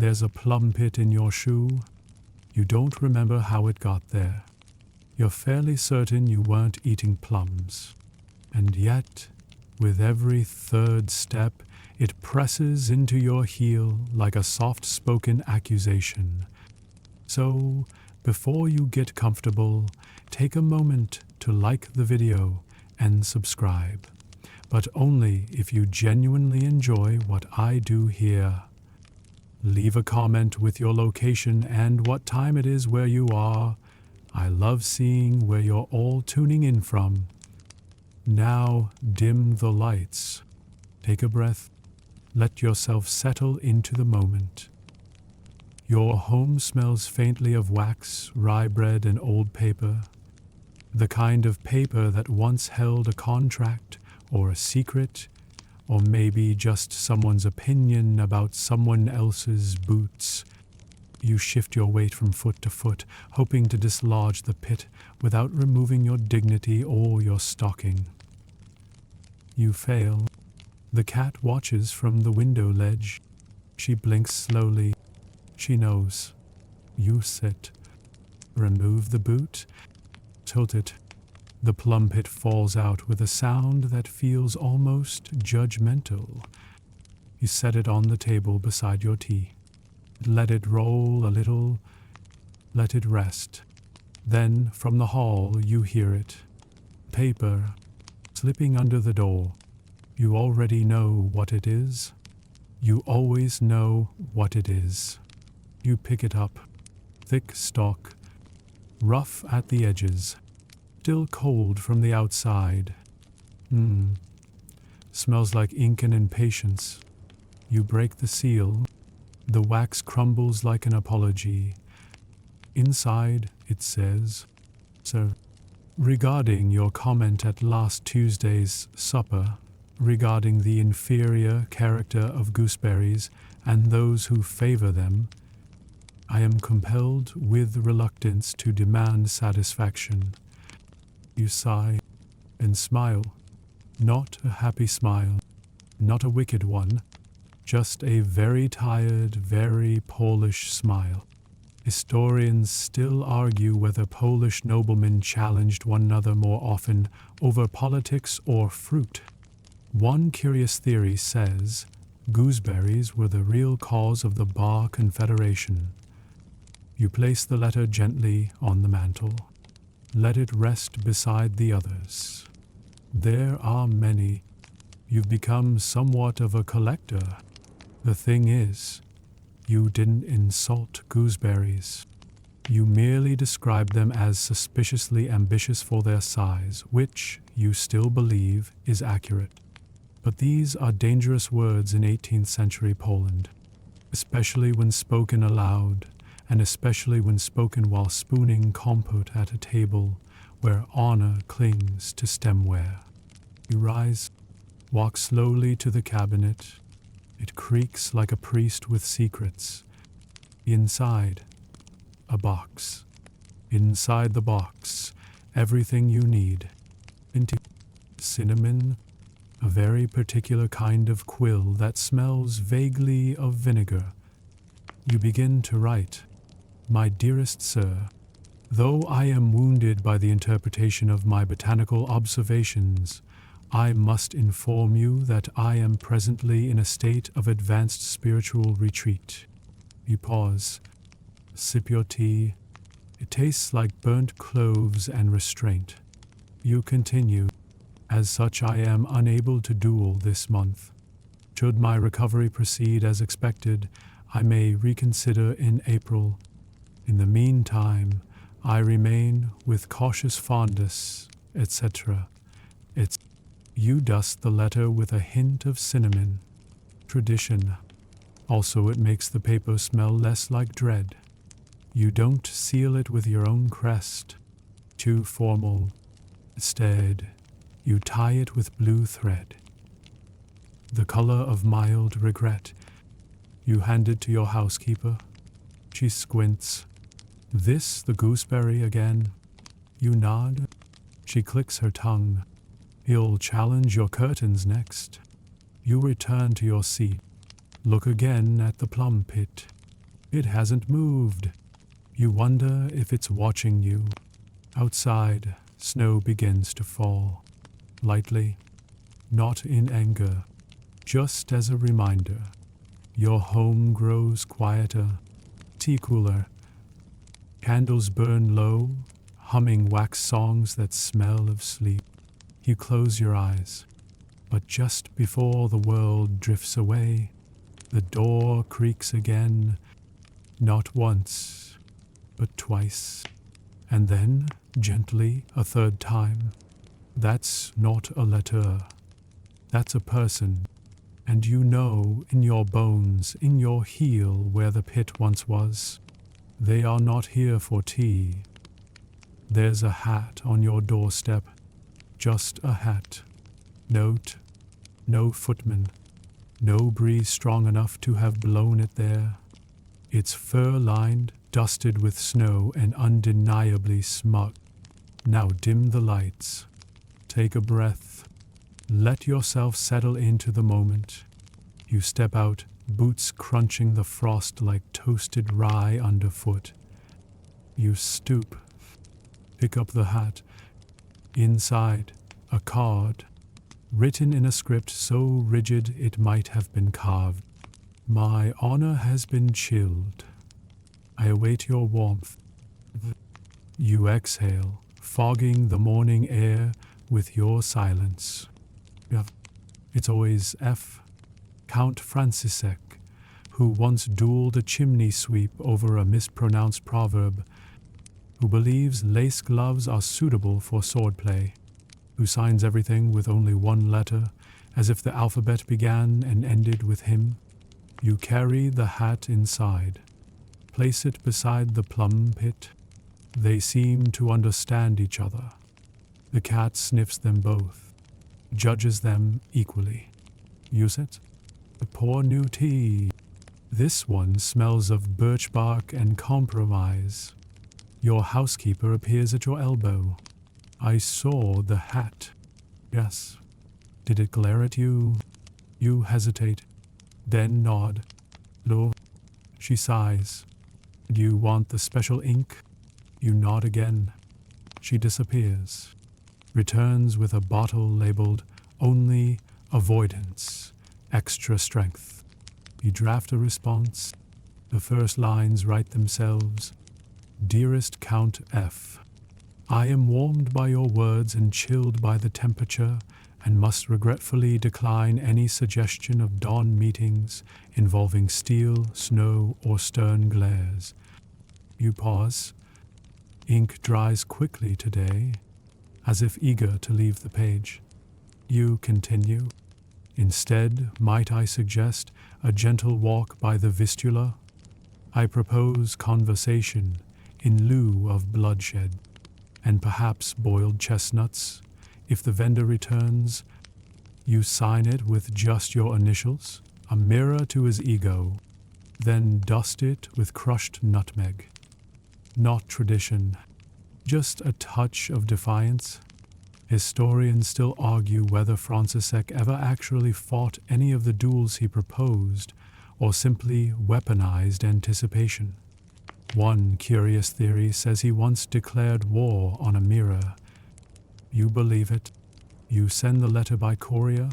There's a plum pit in your shoe. You don't remember how it got there. You're fairly certain you weren't eating plums. And yet, with every third step, it presses into your heel like a soft-spoken accusation. So, before you get comfortable, take a moment to like the video and subscribe. But only if you genuinely enjoy what I do here. Leave a comment with your location and what time it is where you are. I love seeing where you're all tuning in from. Now dim the lights. Take a breath. Let yourself settle into the moment. Your home smells faintly of wax, rye bread, and old paper. The kind of paper that once held a contract or a secret, or maybe just someone's opinion about someone else's boots. You shift your weight from foot to foot, hoping to dislodge the pit without removing your dignity or your stocking. You fail. The cat watches from the window ledge. She blinks slowly. She knows. You sit. Remove the boot. Tilt it. The plum pit falls out with a sound that feels almost judgmental. You set it on the table beside your tea. Let it roll a little. Let it rest. Then, from the hall, you hear it. Paper, slipping under the door. You already know what it is. You always know what it is. You pick it up. Thick stalk. Rough at the edges. Still cold from the outside. Smells like ink and impatience. You break the seal. The wax crumbles like an apology. Inside, it says, "Sir, regarding your comment at last Tuesday's supper, regarding the inferior character of gooseberries and those who favor them, I am compelled with reluctance to demand satisfaction." You sigh and smile. Not a happy smile, not a wicked one, just a very tired, very Polish smile. Historians still argue whether Polish noblemen challenged one another more often over politics or fruit. One curious theory says gooseberries were the real cause of the Bar Confederation. You place the letter gently on the mantel. Let it rest beside the others. There are many. You've become somewhat of a collector. The thing is, you didn't insult gooseberries. You merely described them as suspiciously ambitious for their size, which you still believe is accurate. But these are dangerous words in 18th century Poland, especially when spoken aloud, and especially when spoken while spooning compote at a table where honor clings to stemware. You rise, walk slowly to the cabinet. It creaks like a priest with secrets. Inside, a box. Inside the box, everything you need. Into cinnamon, a very particular kind of quill that smells vaguely of vinegar. You begin to write. My dearest sir, though I am wounded by the interpretation of my botanical observations, I must inform you that I am presently in a state of advanced spiritual retreat. You pause, sip your tea. It tastes like burnt cloves and restraint. You continue. As such, I am unable to duel this month. Should my recovery proceed as expected, I may reconsider in April. In the meantime, I remain with cautious fondness, etc. You dust the letter with a hint of cinnamon. Tradition. Also, it makes the paper smell less like dread. You don't seal it with your own crest. Too formal. Instead, you tie it with blue thread. The color of mild regret. You hand it to your housekeeper. She squints. This the gooseberry again? You nod. She clicks her tongue. He'll challenge your curtains next. You return to your seat. Look again at the plum pit. It hasn't moved. You wonder if it's watching you. Outside, snow begins to fall. Lightly, not in anger, just as a reminder. Your home grows quieter. Tea cooler. Candles burn low, humming wax songs that smell of sleep. You close your eyes. But just before the world drifts away, the door creaks again, not once, but twice, and then, gently, a third time. That's not a letter. That's a person. And you know in your bones, in your heel where the pit once was, they are not here for tea. There's a hat on your doorstep, just a hat. Note, no footman, no breeze strong enough to have blown it there. It's fur-lined, dusted with snow, and undeniably smug. Now dim the lights. Take a breath. Let yourself settle into the moment. You step out, boots crunching the frost like toasted rye underfoot. You stoop. Pick up the hat. Inside, a card, written in a script so rigid it might have been carved. My honor has been chilled. I await your warmth. You exhale, fogging the morning air with your silence. It's always F. Count Francisek, who once dueled a chimney sweep over a mispronounced proverb, who believes lace gloves are suitable for swordplay, who signs everything with only one letter, as if the alphabet began and ended with him. You carry the hat inside. Place it beside the plum pit. They seem to understand each other. The cat sniffs them both, judges them equally. Use it. Pour new tea. This one smells of birch bark and compromise. Your housekeeper appears at your elbow. I saw the hat. Yes. Did it glare at you? You hesitate, then nod. Lo. She sighs. Do you want the special ink? You nod again. She disappears. Returns with a bottle labeled only avoidance, extra strength. You draft a response. The first lines write themselves. Dearest Count F. I am warmed by your words and chilled by the temperature, and must regretfully decline any suggestion of dawn meetings involving steel, snow, or stern glares. You pause. Ink dries quickly today, as if eager to leave the page. You continue. Instead, might I suggest a gentle walk by the Vistula? I propose conversation in lieu of bloodshed, and perhaps boiled chestnuts. If the vendor returns, you sign it with just your initials, a mirror to his ego, then dust it with crushed nutmeg. Not tradition, just a touch of defiance. Historians still argue whether Francisek ever actually fought any of the duels he proposed, or simply weaponized anticipation. One curious theory says he once declared war on a mirror. You believe it. You send the letter by courier.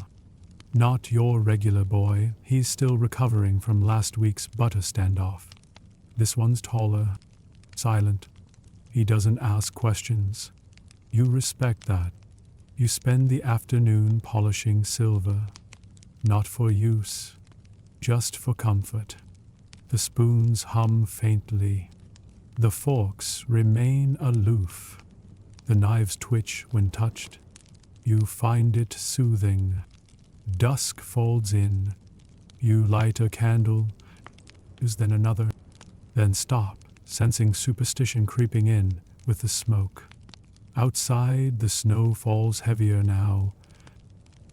Not your regular boy. He's still recovering from last week's butter standoff. This one's taller, silent. He doesn't ask questions. You respect that. You spend the afternoon polishing silver. Not for use, just for comfort. The spoons hum faintly. The forks remain aloof. The knives twitch when touched. You find it soothing. Dusk folds in. You light a candle, then another, then stop, sensing superstition creeping in with the smoke. Outside, the snow falls heavier now.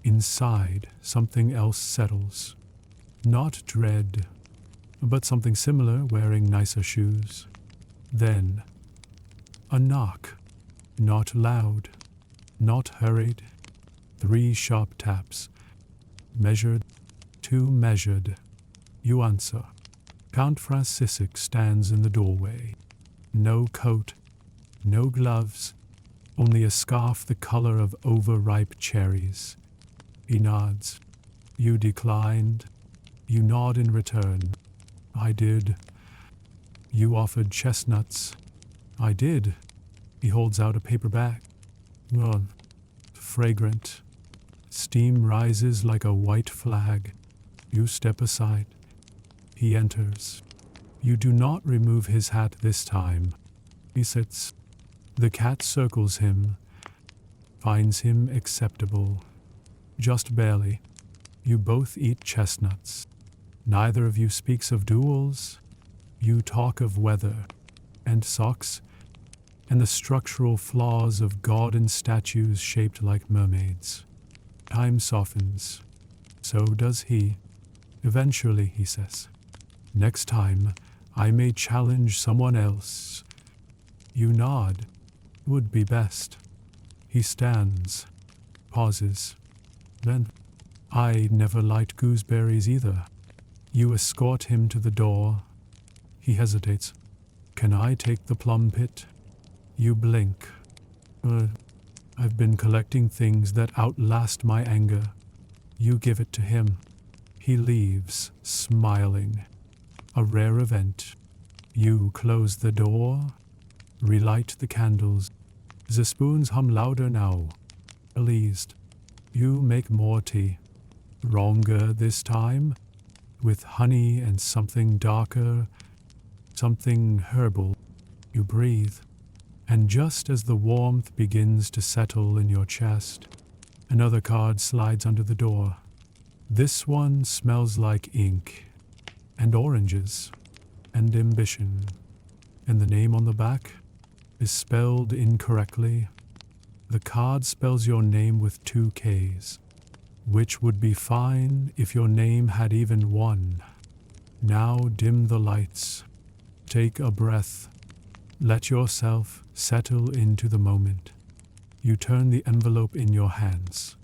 Inside, something else settles. Not dread, but something similar, wearing nicer shoes. Then, a knock. Not loud, not hurried. 3 sharp taps. Measured, 2 measured. You answer. Count Francisek stands in the doorway. No coat, no gloves, only a scarf the color of overripe cherries. He nods. You declined. You nod in return. I did. You offered chestnuts. I did. He holds out a paper bag. Well, fragrant. Steam rises like a white flag. You step aside. He enters. You do not remove his hat this time. He sits. The cat circles him, finds him acceptable. Just barely. You both eat chestnuts. Neither of you speaks of duels. You talk of weather and socks and the structural flaws of God statues shaped like mermaids. Time softens. So does he. Eventually, he says, next time, I may challenge someone else. You nod. Would be best. He stands, pauses. Then, I never liked gooseberries either. You escort him to the door. He hesitates. Can I take the plum pit? You blink. I've been collecting things that outlast my anger. You give it to him. He leaves, smiling. A rare event. You close the door, relight the candles. The spoons hum louder now. Pleased. You make more tea. Wronger this time, with honey and something darker, something herbal. You breathe. And just as the warmth begins to settle in your chest, another card slides under the door. This one smells like ink, and oranges, and ambition. And the name on the back is spelled incorrectly. The card spells your name with 2 Ks, which would be fine if your name had even one. Now dim the lights. Take a breath. Let yourself settle into the moment. You turn the envelope in your hands.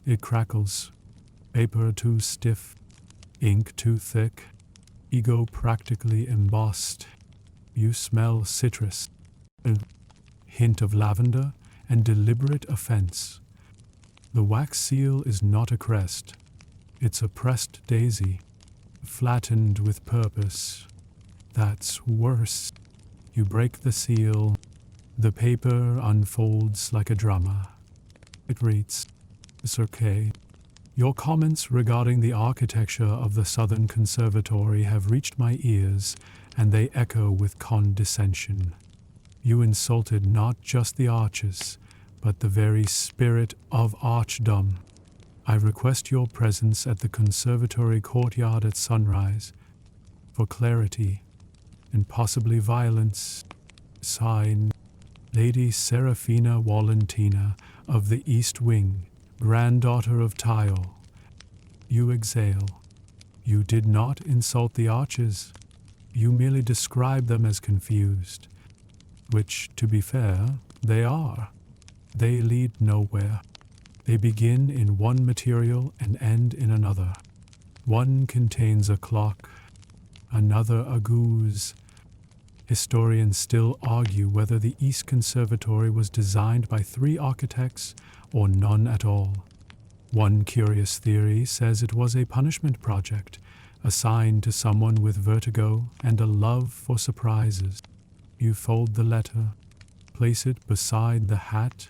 It crackles. Paper too stiff. Ink too thick. Ego practically embossed. You smell citrus. A hint of lavender and deliberate offense. The wax seal is not a crest. It's a pressed daisy, flattened with purpose. That's worse. You break the seal. The paper unfolds like a drama. It reads, "It's okay. Your comments regarding the architecture of the Southern Conservatory have reached my ears, and they echo with condescension. You insulted not just the arches, but the very spirit of archdom. I request your presence at the conservatory courtyard at sunrise for clarity and possibly violence. Signed, Lady Serafina Valentina of the East Wing, granddaughter of Tile." You exhale. You did not insult the arches. You merely described them as confused, which, to be fair, they are. They lead nowhere. They begin in one material and end in another. One contains a clock, another a goose. Historians still argue whether the East Conservatory was designed by 3 architects or none at all. One curious theory says it was a punishment project assigned to someone with vertigo and a love for surprises. You fold the letter, place it beside the hat.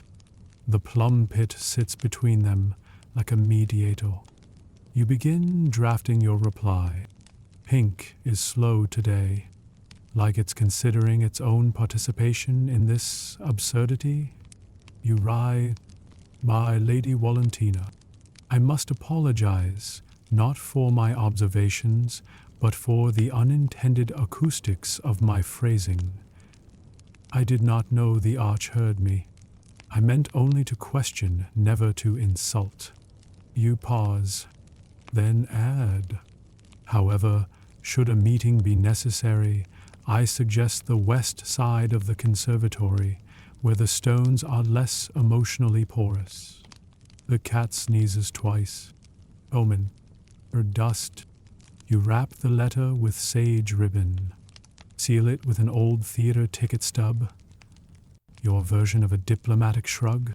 The plum pit sits between them like a mediator. You begin drafting your reply. Pink is slow today, like it's considering its own participation in this absurdity. You write, "My Lady Valentina, I must apologize, not for my observations, but for the unintended acoustics of my phrasing. I did not know the arch heard me. I meant only to question, never to insult." You pause, then add, "However, should a meeting be necessary, I suggest the west side of the conservatory, where the stones are less emotionally porous." The cat sneezes twice. Omen, or dust. You wrap the letter with sage ribbon, seal it with an old theater ticket stub, your version of a diplomatic shrug.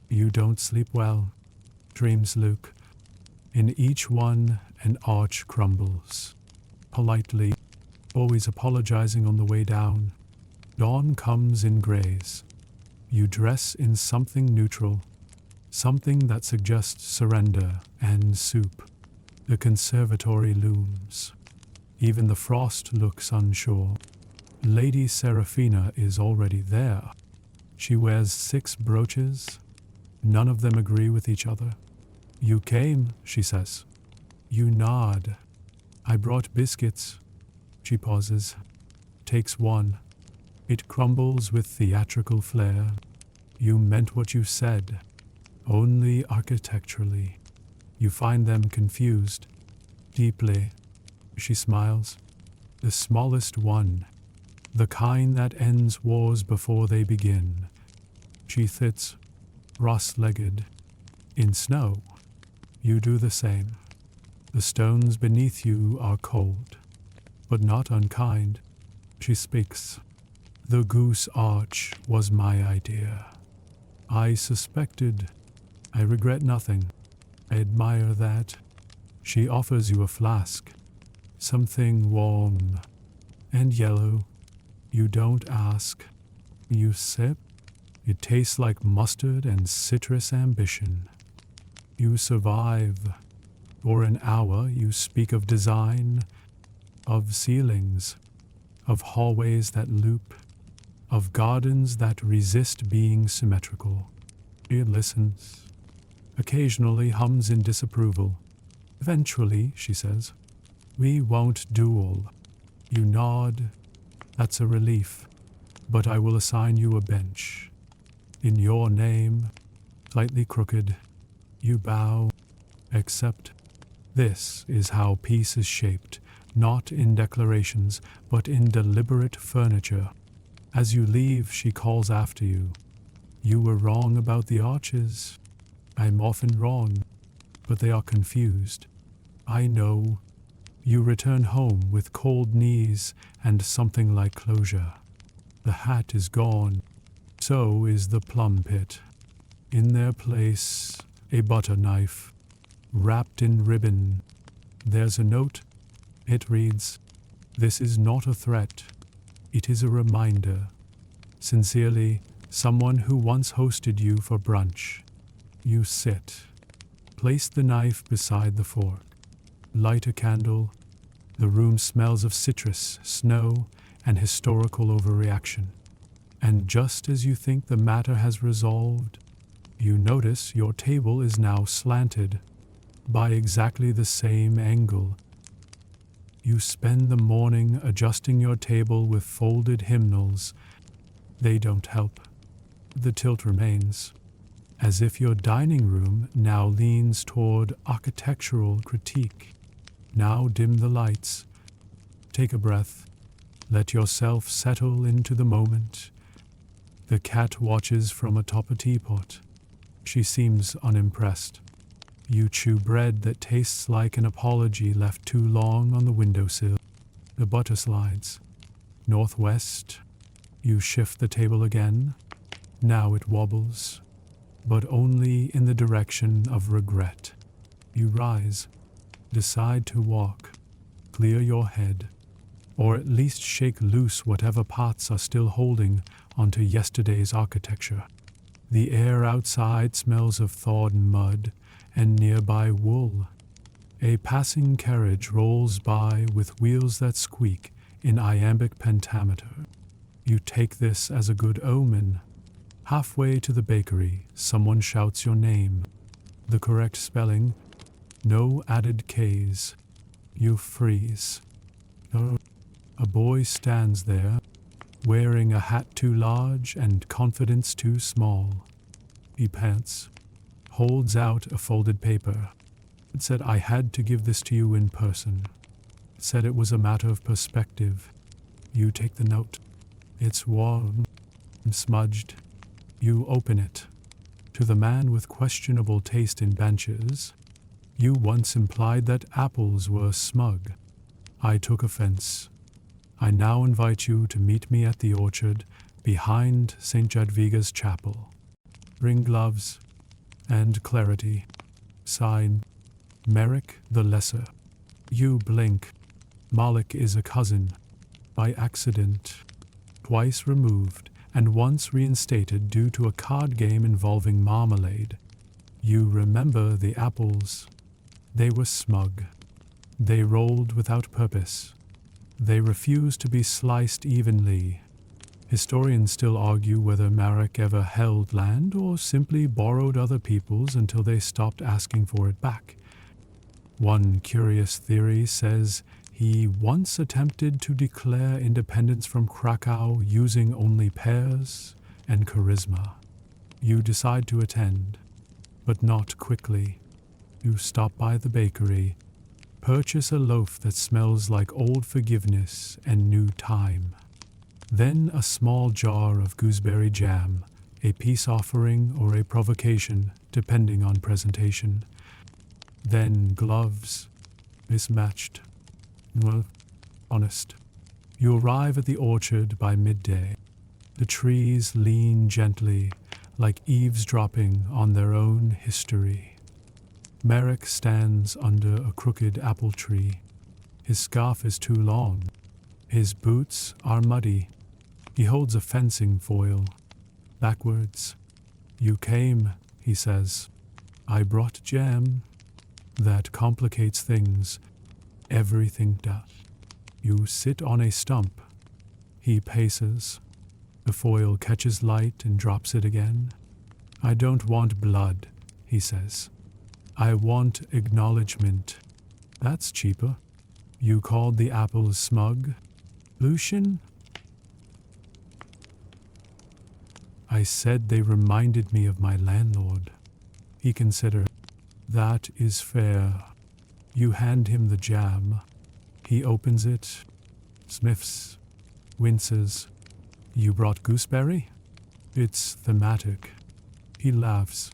You don't sleep well, dreams Luke. In each one, an arch crumbles. Politely, always apologizing on the way down. Dawn comes in grays. You dress in something neutral, something that suggests surrender and soup. The conservatory looms. Even the frost looks unsure. Lady Seraphina is already there. She wears 6 brooches. None of them agree with each other. You came, she says. You nod. I brought biscuits. She pauses, takes one. It crumbles with theatrical flair. You meant what you said, only architecturally. You find them confused. Deeply. She smiles. The smallest one. The kind that ends wars before they begin. She sits, cross-legged, in snow. You do the same. The stones beneath you are cold, but not unkind. She speaks. The goose arch was my idea. I suspected. I regret nothing. I admire that. She offers you a flask. Something warm and yellow. You don't ask. You sip. It tastes like mustard and citrus ambition. You survive. For an hour you speak of design, of ceilings, of hallways that loop, of gardens that resist being symmetrical. She listens, occasionally hums in disapproval. Eventually, she says, we won't duel. You nod. That's a relief. But I will assign you a bench. In your name, slightly crooked, you bow, accept. This is how peace is shaped, not in declarations, but in deliberate furniture. As you leave, she calls after you. You were wrong about the arches. I'm often wrong, but they are confused. I know. You return home with cold knees and something like closure. The hat is gone. So is the plum pit. In their place, a butter knife, wrapped in ribbon. There's a note. It reads, "This is not a threat. It is a reminder. Sincerely, someone who once hosted you for brunch." You sit. Place the knife beside the fork. Light a candle. The room smells of citrus, snow, and historical overreaction. And just as you think the matter has resolved, you notice your table is now slanted by exactly the same angle. You spend the morning adjusting your table with folded hymnals. They don't help. The tilt remains, as if your dining room now leans toward architectural critique. Now dim the lights. Take a breath. Let yourself settle into the moment. The cat watches from atop a teapot. She seems unimpressed. You chew bread that tastes like an apology left too long on the windowsill. The butter slides. Northwest. You shift the table again. Now it wobbles, but only in the direction of regret. You rise. Decide to walk. Clear your head. Or at least shake loose whatever parts are still holding onto yesterday's architecture. The air outside smells of thawed mud and nearby wool. A passing carriage rolls by with wheels that squeak in iambic pentameter. You take this as a good omen. Halfway to the bakery, someone shouts your name. The correct spelling, no added K's. You freeze. A boy stands there, wearing a hat too large and confidence too small. He pants, holds out a folded paper. It said, "I had to give this to you in person." It said it was a matter of perspective. You take the note. It's warm and smudged. You open it. To the man with questionable taste in benches, you once implied that apples were smug. I took offense. I now invite you to meet me at the orchard behind St. Jadwiga's chapel. Bring gloves and clarity. Sign, Merrick the Lesser. You blink. Moloch is a cousin. By accident. Twice removed and once reinstated due to a card game involving marmalade. You remember the apples. They were smug. They rolled without purpose. They refused to be sliced evenly. Historians still argue whether Marek ever held land or simply borrowed other people's until they stopped asking for it back. One curious theory says he once attempted to declare independence from Krakow using only pears and charisma. You decide to attend, but not quickly. You stop by the bakery, purchase a loaf that smells like old forgiveness and new time. Then a small jar of gooseberry jam, a peace offering or a provocation, depending on presentation. Then gloves, mismatched. Well, honest. You arrive at the orchard by midday. The trees lean gently, like eavesdropping on their own history. Merrick stands under a crooked apple tree. His scarf is too long. His boots are muddy. He holds a fencing foil. Backwards. You came, he says. I brought jam. That complicates things. Everything does. You sit on a stump. He paces. The foil catches light and drops it again. I don't want blood, he says. I want acknowledgement. That's cheaper. You called the apples smug? Lucian? I said they reminded me of my landlord. He considered. That is fair. You hand him the jam. He opens it, sniffs, winces. You brought gooseberry? It's thematic. He laughs.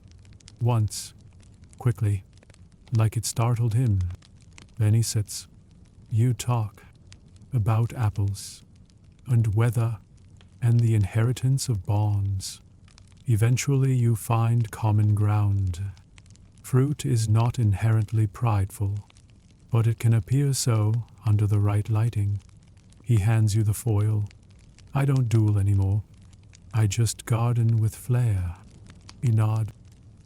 Once. Quickly. Like it startled him. Then he sits. You talk. About apples. And weather. And the inheritance of bonds. Eventually you find common ground. Fruit is not inherently prideful, but it can appear so under the right lighting. He hands you the foil. I don't duel anymore. I just garden with flair. You nod.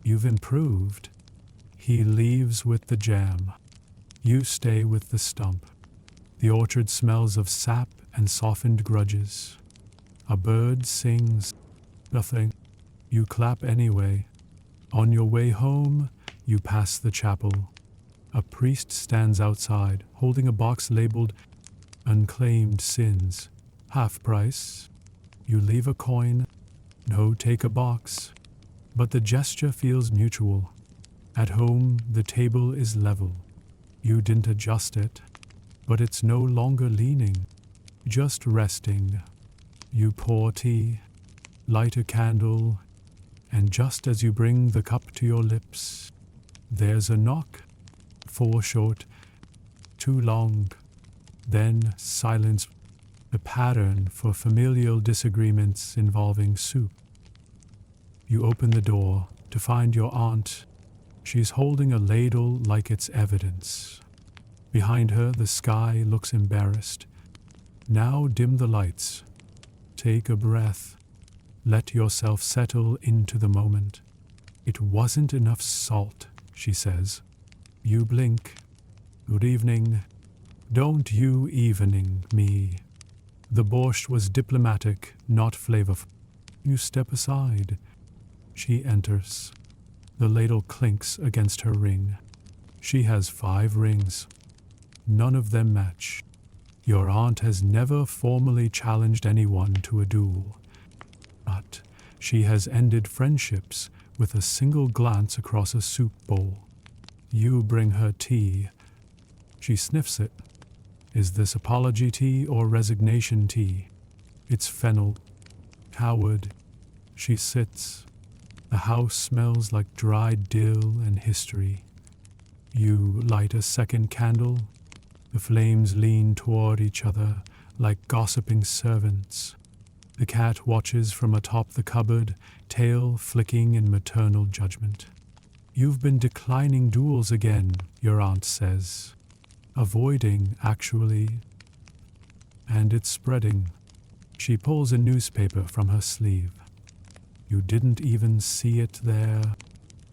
You've improved. He leaves with the jam. You stay with the stump. The orchard smells of sap and softened grudges. A bird sings. Nothing. You clap anyway. On your way home, you pass the chapel. A priest stands outside, holding a box labeled Unclaimed Sins. Half price. You leave a coin. No, take a box. But the gesture feels mutual. At home, the table is level. You didn't adjust it, but it's no longer leaning, just resting. You pour tea, light a candle, and just as you bring the cup to your lips, there's a knock. 4 short, 2 long. Then silence, a pattern for familial disagreements involving soup. You open the door to find your aunt. She's holding a ladle like it's evidence. Behind her, the sky looks embarrassed. Now dim the lights. Take a breath. Let yourself settle into the moment. It wasn't enough salt, she says. You blink. Good evening. Don't you evening me. The borscht was diplomatic, not flavorful. You step aside. She enters. The ladle clinks against her ring. She has 5 rings. None of them match. Your aunt has never formally challenged anyone to a duel. But she has ended friendships with a single glance across a soup bowl. You bring her tea. She sniffs it. Is this apology tea or resignation tea? It's fennel. Coward. She sits. The house smells like dried dill and history. You light a second candle. The flames lean toward each other like gossiping servants. The cat watches from atop the cupboard, tail flicking in maternal judgment. "You've been declining duels again," your aunt says. "Avoiding, actually. And it's spreading." She pulls a newspaper from her sleeve. "You didn't even see it there."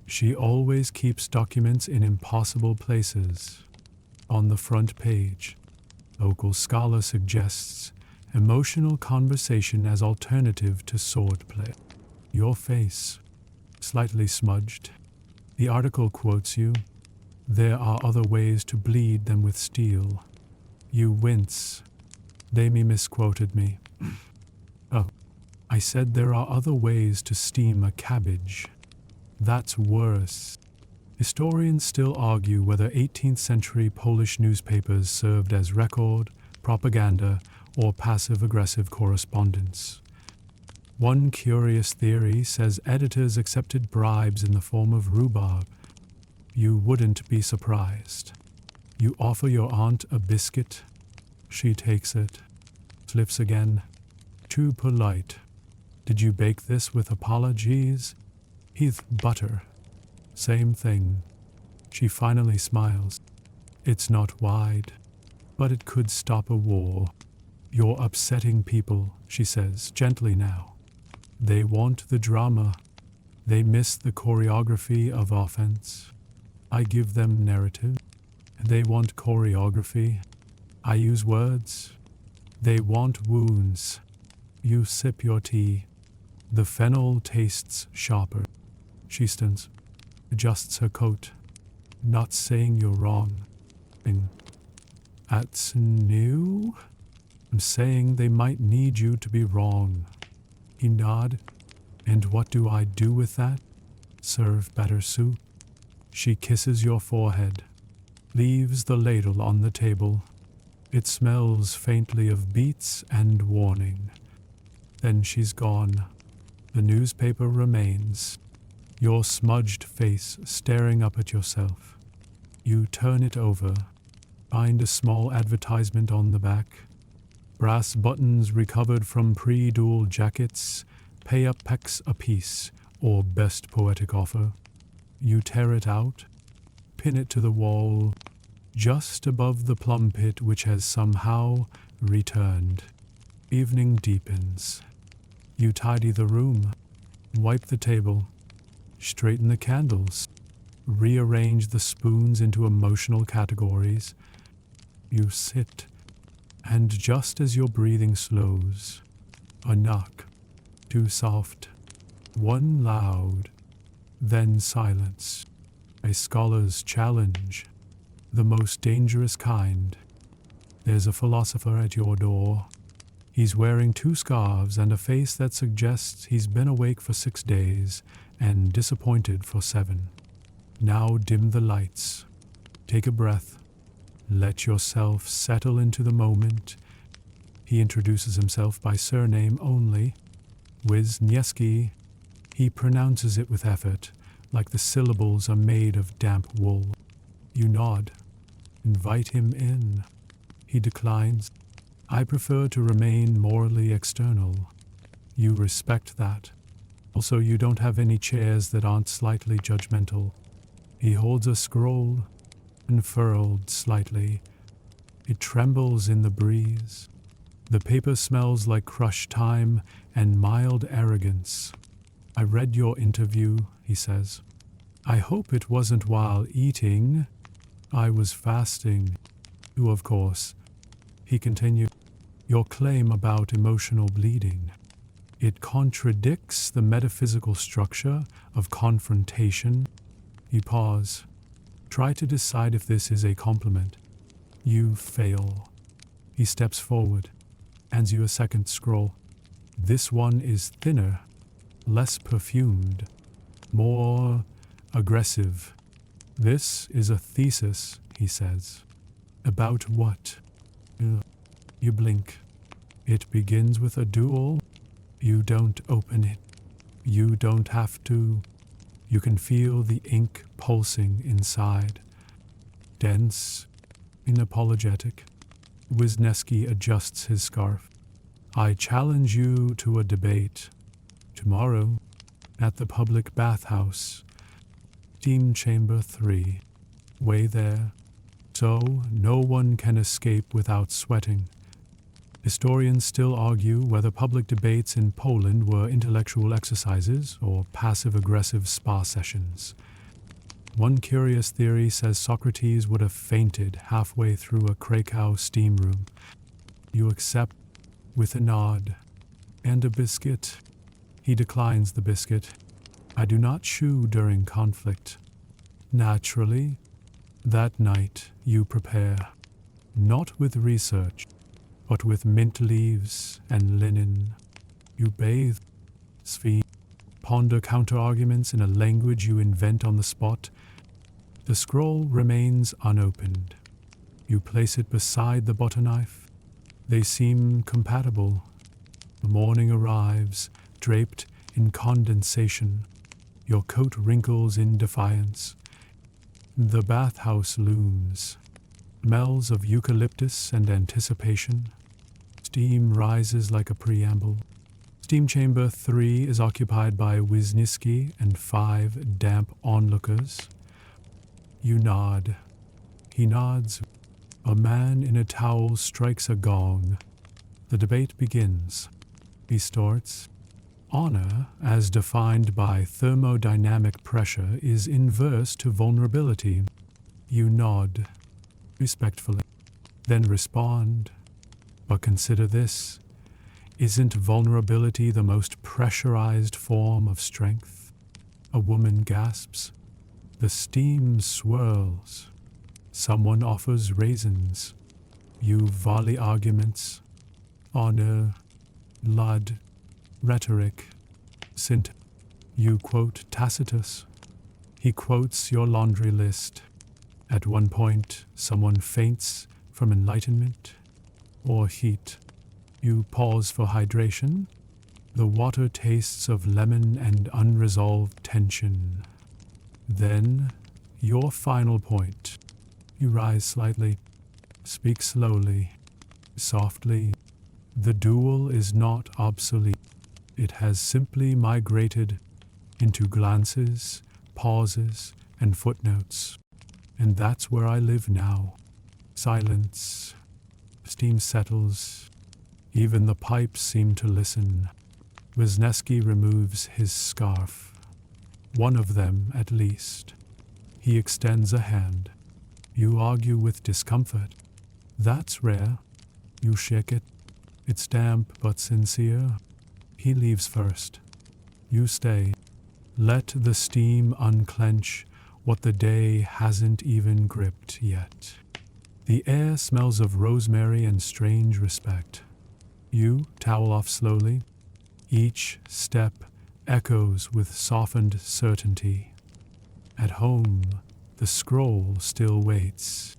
She always keeps documents in impossible places. On the front page, local scholar suggests emotional conversation as alternative to swordplay. Your face, slightly smudged. The article quotes you, "There are other ways to bleed than with steel." You wince. "Damie misquoted me." "Oh, I said there are other ways to steam a cabbage." That's worse. Historians still argue whether 18th century Polish newspapers served as record, propaganda, or passive-aggressive correspondence. One curious theory says editors accepted bribes in the form of rhubarb. You wouldn't be surprised. You offer your aunt a biscuit. She takes it. Slips again. Too polite. "Did you bake this with apologies?" "Heath butter." Same thing. She finally smiles. "It's not wide, but it could stop a war." "You're upsetting people," she says, gently now. "They want the drama. They miss the choreography of offense. I give them narrative. They want choreography. I use words. They want wounds." You sip your tea. The fennel tastes sharper. She stands, adjusts her coat. "Not saying you're wrong. That's new? I'm saying they might need you to be wrong." He nod. "And what do I do with that?" "Serve better soup." She kisses your forehead, leaves the ladle on the table. It smells faintly of beets and warning. Then she's gone. The newspaper remains, your smudged face staring up at yourself. You turn it over, find a small advertisement on the back. Brass buttons recovered from pre-duel jackets, pay up pecs apiece, or best poetic offer. You tear it out, pin it to the wall, just above the plum pit which has somehow returned. Evening deepens. You tidy the room, wipe the table, straighten the candles, rearrange the spoons into emotional categories. You sit, and just as your breathing slows, a knock, two soft, one loud, then silence. A scholar's challenge, the most dangerous kind. There's a philosopher at your door. He's wearing 2 scarves and a face that suggests he's been awake for 6 days and disappointed for 7. Now dim the lights. Take a breath. Let yourself settle into the moment. He introduces himself by surname only. Wisniewski. He pronounces it with effort, like the syllables are made of damp wool. You nod. Invite him in. He declines. "I prefer to remain morally external." You respect that. Also, you don't have any chairs that aren't slightly judgmental. He holds a scroll, unfurled slightly. It trembles in the breeze. The paper smells like crushed thyme and mild arrogance. "I read your interview," he says. "I hope it wasn't while eating." "I was fasting." "You, of course." He continued. "Your claim about emotional bleeding. It contradicts the metaphysical structure of confrontation." You pause. Try to decide if this is a compliment. You fail. He steps forward, hands you a second scroll. "This one is thinner, less perfumed, more aggressive. This is a thesis," he says. "About what?" You blink. "It begins with a duel." You don't open it. You don't have to. You can feel the ink pulsing inside. Dense, Unapologetic. Wisniewski adjusts his scarf. I challenge you to a debate. Tomorrow, at the public bathhouse. Steam Chamber 3. Way there. So, no one can escape without sweating. Historians still argue whether public debates in Poland were intellectual exercises or passive-aggressive spa sessions. One curious theory says Socrates would have fainted halfway through a Krakow steam room. You accept with a nod. And a biscuit. He declines the biscuit. I do not chew during conflict. Naturally, that night you prepare, not with research, but with mint leaves and linen. You bathe, sphere, ponder counter-arguments in a language you invent on the spot. The scroll remains unopened. You place it beside the butter knife. They seem compatible. The morning arrives, draped in condensation. Your coat wrinkles in defiance. The bathhouse looms. Smells of eucalyptus and anticipation. Steam rises like a preamble. Steam Chamber 3 is occupied by Wisniewski and 5 damp onlookers. You nod. He nods. A man in a towel strikes a gong. The debate begins. He starts. Honor, as defined by thermodynamic pressure, is inverse to vulnerability. You nod. Respectfully. Then respond. But consider this. Isn't vulnerability the most pressurized form of strength? A woman gasps. The steam swirls. Someone offers raisins. You volley arguments. Honor. Blood. Rhetoric. Sint. You quote Tacitus. He quotes your laundry list. At one point, someone faints from enlightenment or heat. You pause for hydration. The water tastes of lemon and unresolved tension. Then, your final point. You rise slightly. Speak slowly, softly. The duel is not obsolete. It has simply migrated into glances, pauses, and footnotes. And that's where I live now. Silence. Steam settles. Even the pipes seem to listen. Wisniewski removes his scarf. One of them, at least. He extends a hand. You argue with discomfort. That's rare. You shake it. It's damp but sincere. He leaves first. You stay. Let the steam unclench what the day hasn't even gripped yet. The air smells of rosemary and strange respect. You towel off slowly. Each step echoes with softened certainty. At home, the scroll still waits.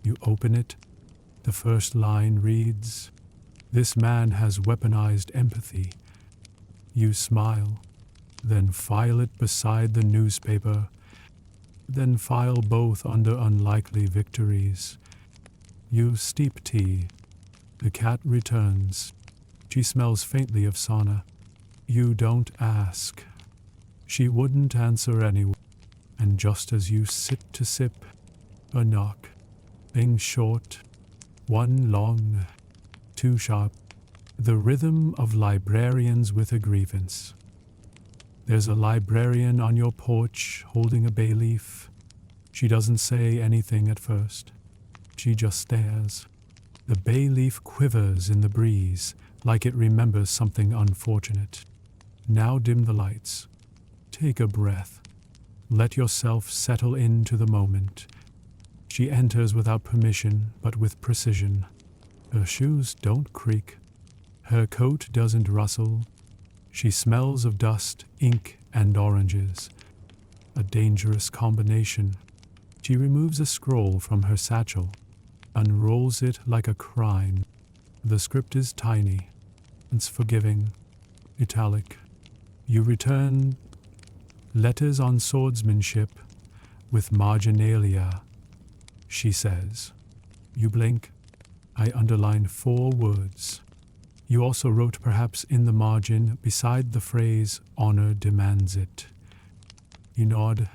You open it. The first line reads, "This man has weaponized empathy." You smile, then file it beside the newspaper, then file both under unlikely victories. You steep tea. The cat returns. She smells faintly of sauna. You don't ask. She wouldn't answer anyway. And just as you sit to sip, a knock. Things short. One long. Two sharp. The rhythm of librarians with a grievance. There's a librarian on your porch holding a bay leaf. She doesn't say anything at first. She just stares. The bay leaf quivers in the breeze, like it remembers something unfortunate. Now dim the lights. Take a breath. Let yourself settle into the moment. She enters without permission, but with precision. Her shoes don't creak. Her coat doesn't rustle. She smells of dust, ink, and oranges. A dangerous combination. She removes a scroll from her satchel, unrolls it like a crime. The script is tiny. It's forgiving. Italic. You return letters on swordsmanship with marginalia, she says. You blink. I underline 4 words. You also wrote perhaps in the margin beside the phrase, honor demands it. You nod.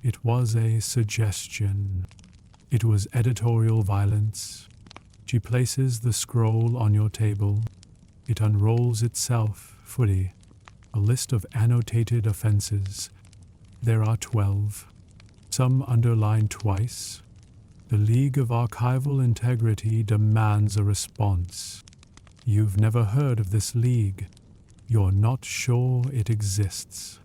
It was a suggestion. It was editorial violence. She places the scroll on your table. It unrolls itself fully. A list of annotated offenses. There are 12. Some underlined twice. The League of Archival Integrity demands a response. You've never heard of this league. You're not sure it exists.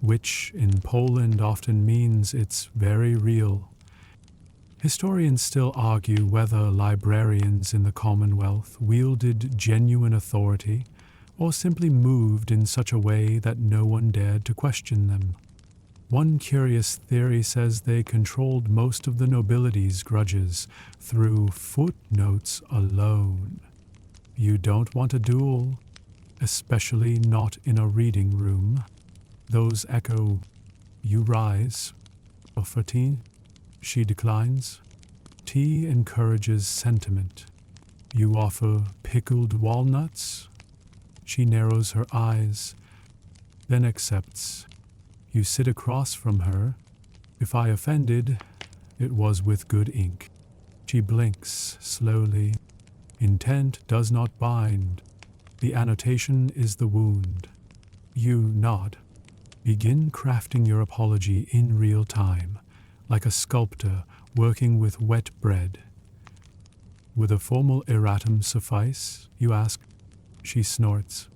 Which in Poland often means it's very real. Historians still argue whether librarians in the Commonwealth wielded genuine authority or simply moved in such a way that no one dared to question them. One curious theory says they controlled most of the nobility's grudges through footnotes alone. You don't want a duel, especially not in a reading room. Those echo. You rise. For tea? She declines. Tea encourages sentiment. You offer pickled walnuts? She narrows her eyes, then accepts. You sit across from her. If I offended, it was with good ink. She blinks slowly. Intent does not bind. The annotation is the wound. You nod. Begin crafting your apology in real time, like a sculptor working with wet bread. Would a formal erratum suffice, you ask? She snorts.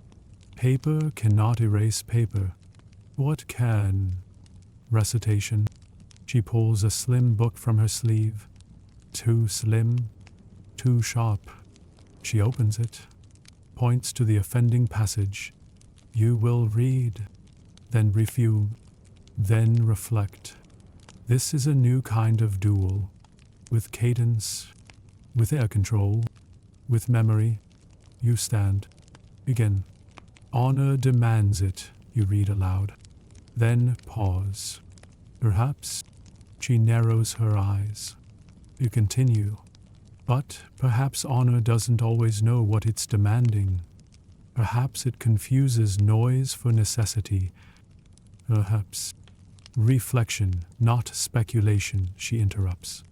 Paper cannot erase paper. What can? Recitation. She pulls a slim book from her sleeve. Too slim, too sharp. She opens it, points to the offending passage. You will read, then refume, then reflect. This is a new kind of duel, with cadence, with air control, with memory. You stand. Begin. Honor demands it, you read aloud. Then pause. Perhaps. She narrows her eyes. You continue. But perhaps honor doesn't always know what it's demanding. Perhaps it confuses noise for necessity. Perhaps. Reflection, not speculation, she interrupts.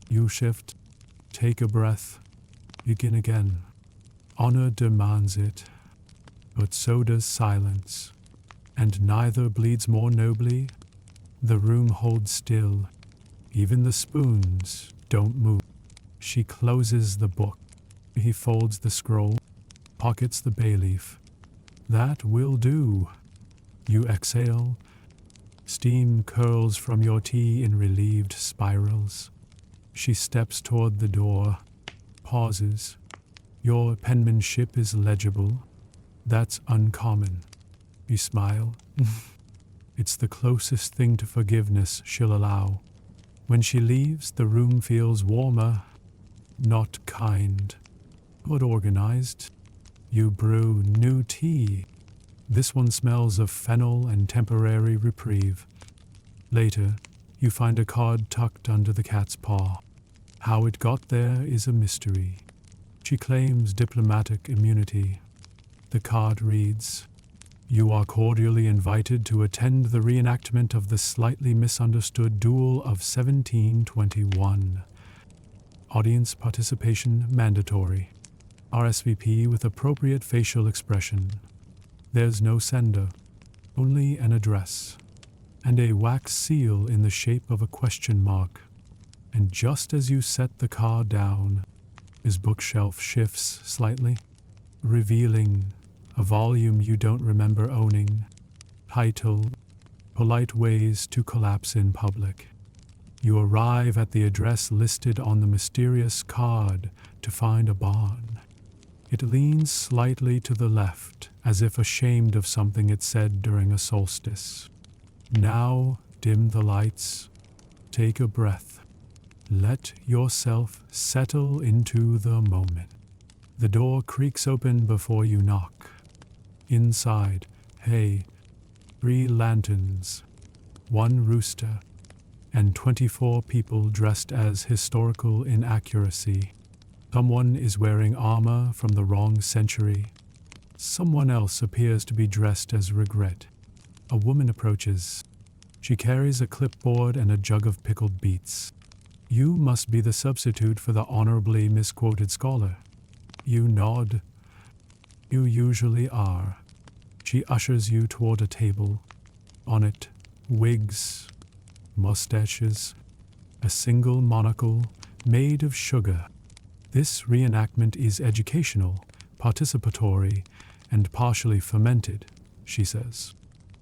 You shift. Take a breath. Begin again. Honor demands it, but so does silence. And neither bleeds more nobly. The room holds still. Even the spoons don't move. She closes the book. He folds the scroll, pockets the bay leaf. That will do. You exhale. Steam curls from your tea in relieved spirals. She steps toward the door, pauses. Your penmanship is legible. That's uncommon. You smile. It's the closest thing to forgiveness she'll allow. When she leaves, the room feels warmer, not kind, but organized. You brew new tea. This one smells of fennel and temporary reprieve. Later, you find a card tucked under the cat's paw. How it got there is a mystery. She claims diplomatic immunity. The card reads, "You are cordially invited to attend the reenactment of the slightly misunderstood duel of 1721. Audience participation mandatory. RSVP with appropriate facial expression." There's no sender, only an address, and a wax seal in the shape of a question mark. And just as you set the card down, his bookshelf shifts slightly, revealing a volume you don't remember owning, titled Polite Ways to Collapse in Public. You arrive at the address listed on the mysterious card to find a barn. It leans slightly to the left, as if ashamed of something it said during a solstice. Now dim the lights, take a breath. Let yourself settle into the moment. The door creaks open before you knock. Inside, hay, 3 lanterns, 1 rooster, and 24 people dressed as historical inaccuracy. Someone is wearing armor from the wrong century. Someone else appears to be dressed as regret. A woman approaches. She carries a clipboard and a jug of pickled beets. You must be the substitute for the honorably misquoted scholar. You nod. You usually are. She ushers you toward a table. On it, wigs, mustaches, a single monocle made of sugar. This reenactment is educational, participatory, and partially fermented, she says.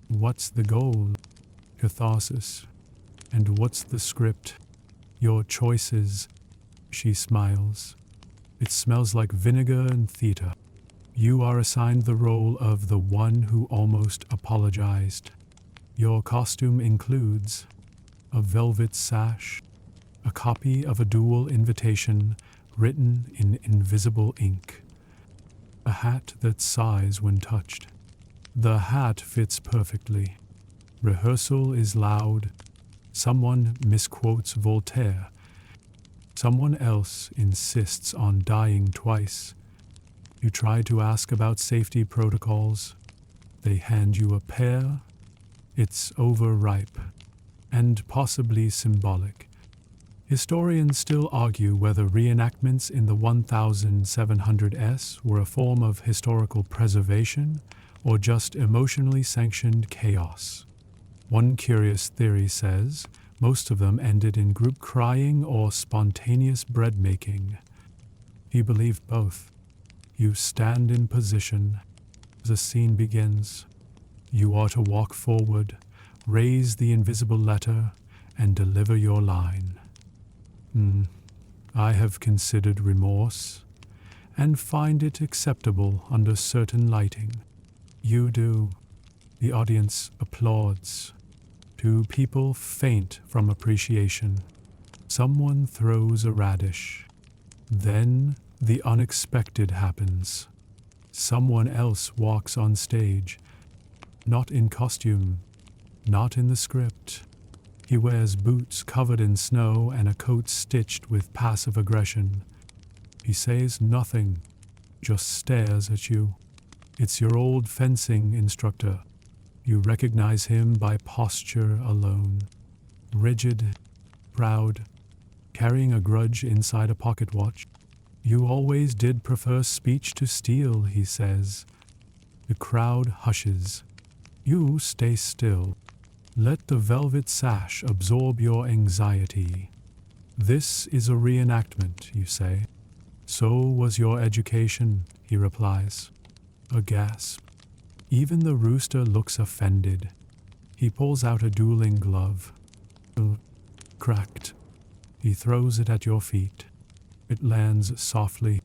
What's the goal? Catharsis. And what's the script? Your choices. She smiles. It smells like vinegar and theater. You are assigned the role of the one who almost apologized. Your costume includes a velvet sash, a copy of a duel invitation written in invisible ink, a hat that sighs when touched. The hat fits perfectly. Rehearsal is loud. Someone misquotes Voltaire. Someone else insists on dying twice. You try to ask about safety protocols. They hand you a pear. It's overripe and possibly symbolic. Historians still argue whether reenactments in the 1700s were a form of historical preservation or just emotionally sanctioned chaos. One curious theory says most of them ended in group crying or spontaneous bread making. You believe both. You stand in position. The scene begins. You are to walk forward, raise the invisible letter, and deliver your line. I have considered remorse, and find it acceptable under certain lighting. You do. The audience applauds. Two people faint from appreciation. Someone throws a radish. Then the unexpected happens. Someone else walks on stage, not in costume, not in the script. He wears boots covered in snow and a coat stitched with passive aggression. He says nothing, just stares at you. It's your old fencing instructor. You recognize him by posture alone. Rigid, proud, carrying a grudge inside a pocket watch. You always did prefer speech to steel, he says. The crowd hushes. You stay still. Let the velvet sash absorb your anxiety. This is a reenactment, you say. So was your education, he replies. A gasp. Even the rooster looks offended. He pulls out a dueling glove. Cracked. He throws it at your feet. It lands softly,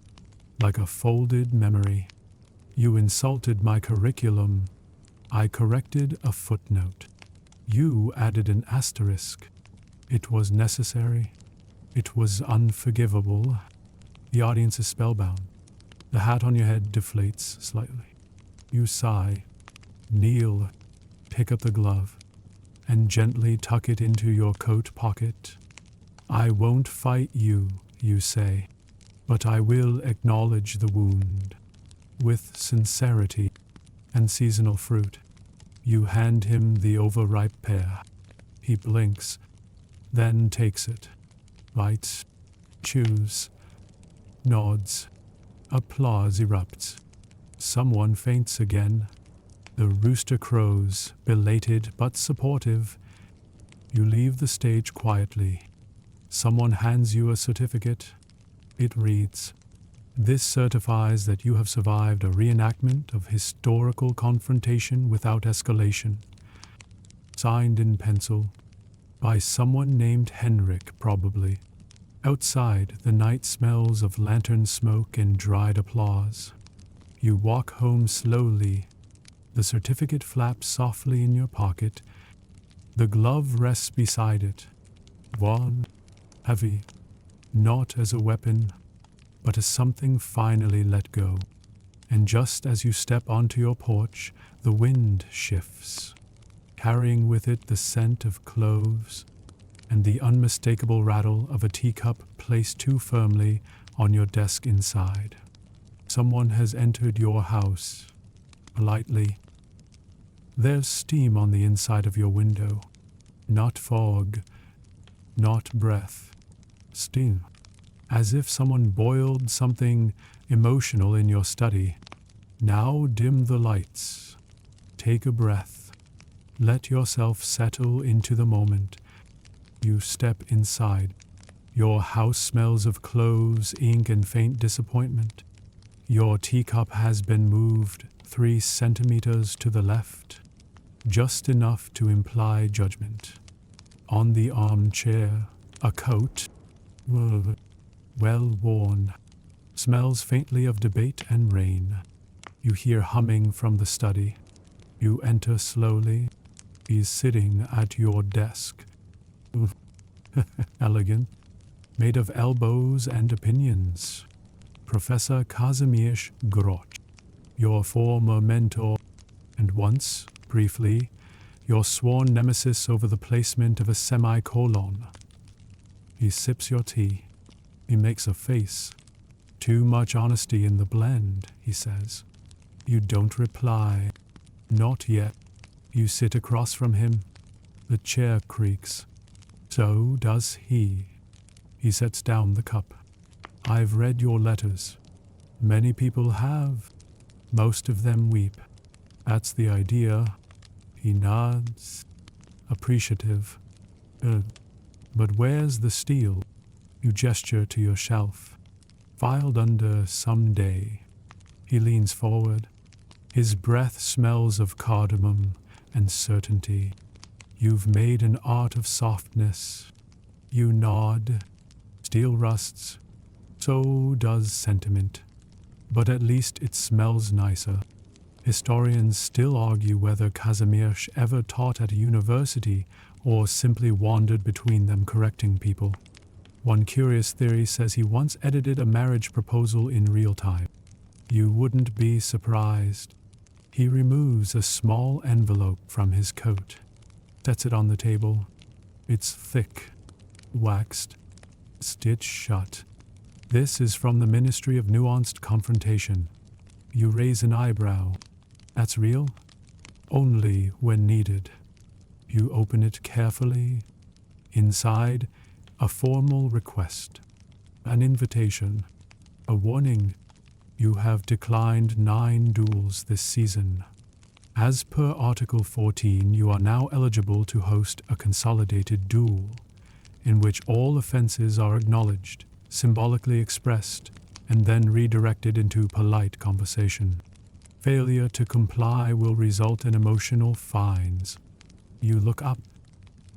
like a folded memory. You insulted my curriculum. I corrected a footnote. You added an asterisk. It was necessary. It was unforgivable. The audience is spellbound. The hat on your head deflates slightly. You sigh, kneel, pick up the glove, and gently tuck it into your coat pocket. I won't fight you, you say, but I will acknowledge the wound. With sincerity and seasonal fruit, you hand him the overripe pear. He blinks, then takes it, bites, chews, nods. Applause erupts. Someone faints again. The rooster crows, belated but supportive. You leave the stage quietly. Someone hands you a certificate. It reads, "This certifies that you have survived a reenactment of historical confrontation without escalation." Signed in pencil. By someone named Henrik, probably. Outside, the night smells of lantern smoke and dried applause. You walk home slowly. The certificate flaps softly in your pocket. The glove rests beside it. Warm, heavy, not as a weapon, but as something finally let go. And just as you step onto your porch, the wind shifts, carrying with it the scent of cloves. and the unmistakable rattle of a teacup placed too firmly on your desk inside. Someone has entered your house. Politely. There's steam on the inside of your window. Not fog, not breath. Steam. As if someone boiled something emotional in your study. Now dim the lights. Take a breath. Let yourself settle into the moment. You step inside. Your house smells of cloves, ink, and faint disappointment. Your teacup has been moved 3 centimeters to the left, just enough to imply judgment. On the armchair, a coat, well worn, smells faintly of debate and rain. You hear humming from the study. You enter slowly. He's sitting at your desk. Elegant, made of elbows and opinions. Professor Kazimierz Groch, your former mentor, and once, briefly, your sworn nemesis over the placement of a semicolon. He sips your tea. He makes a face. Too much honesty in the blend, he says. You don't reply. Not yet. You sit across from him. The chair creaks. So does he. He sets down the cup. I've read your letters. Many people have. Most of them weep. That's the idea. He nods. Appreciative. But where's the steel? You gesture to your shelf. Filed under someday. He leans forward. His breath smells of cardamom and certainty. You've made an art of softness. You nod. Steel rusts. So does sentiment. But at least it smells nicer. Historians still argue whether Kazimierz ever taught at a university or simply wandered between them correcting people. One curious theory says he once edited a marriage proposal in real time. You wouldn't be surprised. He removes a small envelope from his coat, sets it on the table. It's thick, waxed, stitched shut. This is from the Ministry of Nuanced Confrontation. You raise an eyebrow. That's real? Only when needed. You open it carefully. Inside, a formal request. An invitation. A warning. You have declined 9 duels this season. As per Article 14, you are now eligible to host a consolidated duel, in which all offenses are acknowledged, symbolically expressed, and then redirected into polite conversation. Failure to comply will result in emotional fines. You look up.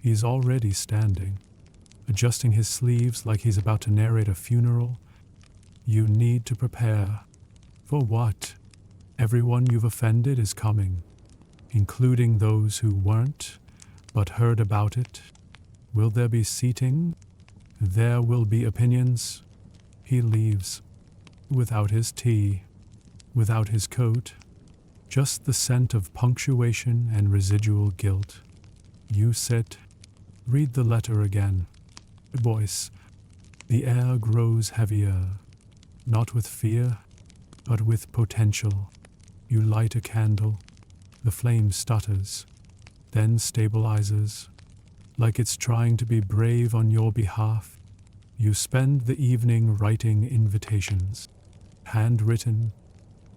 He's already standing, adjusting his sleeves like he's about to narrate a funeral. You need to prepare. For what? Everyone you've offended is coming, including those who weren't, but heard about it. Will there be seating? There will be opinions. He leaves, without his tea, without his coat, just the scent of punctuation and residual guilt. You sit, read the letter again. Voice. The air grows heavier, not with fear, but with potential. You light a candle. The flame stutters, then stabilizes, like it's trying to be brave on your behalf. You spend the evening writing invitations, handwritten,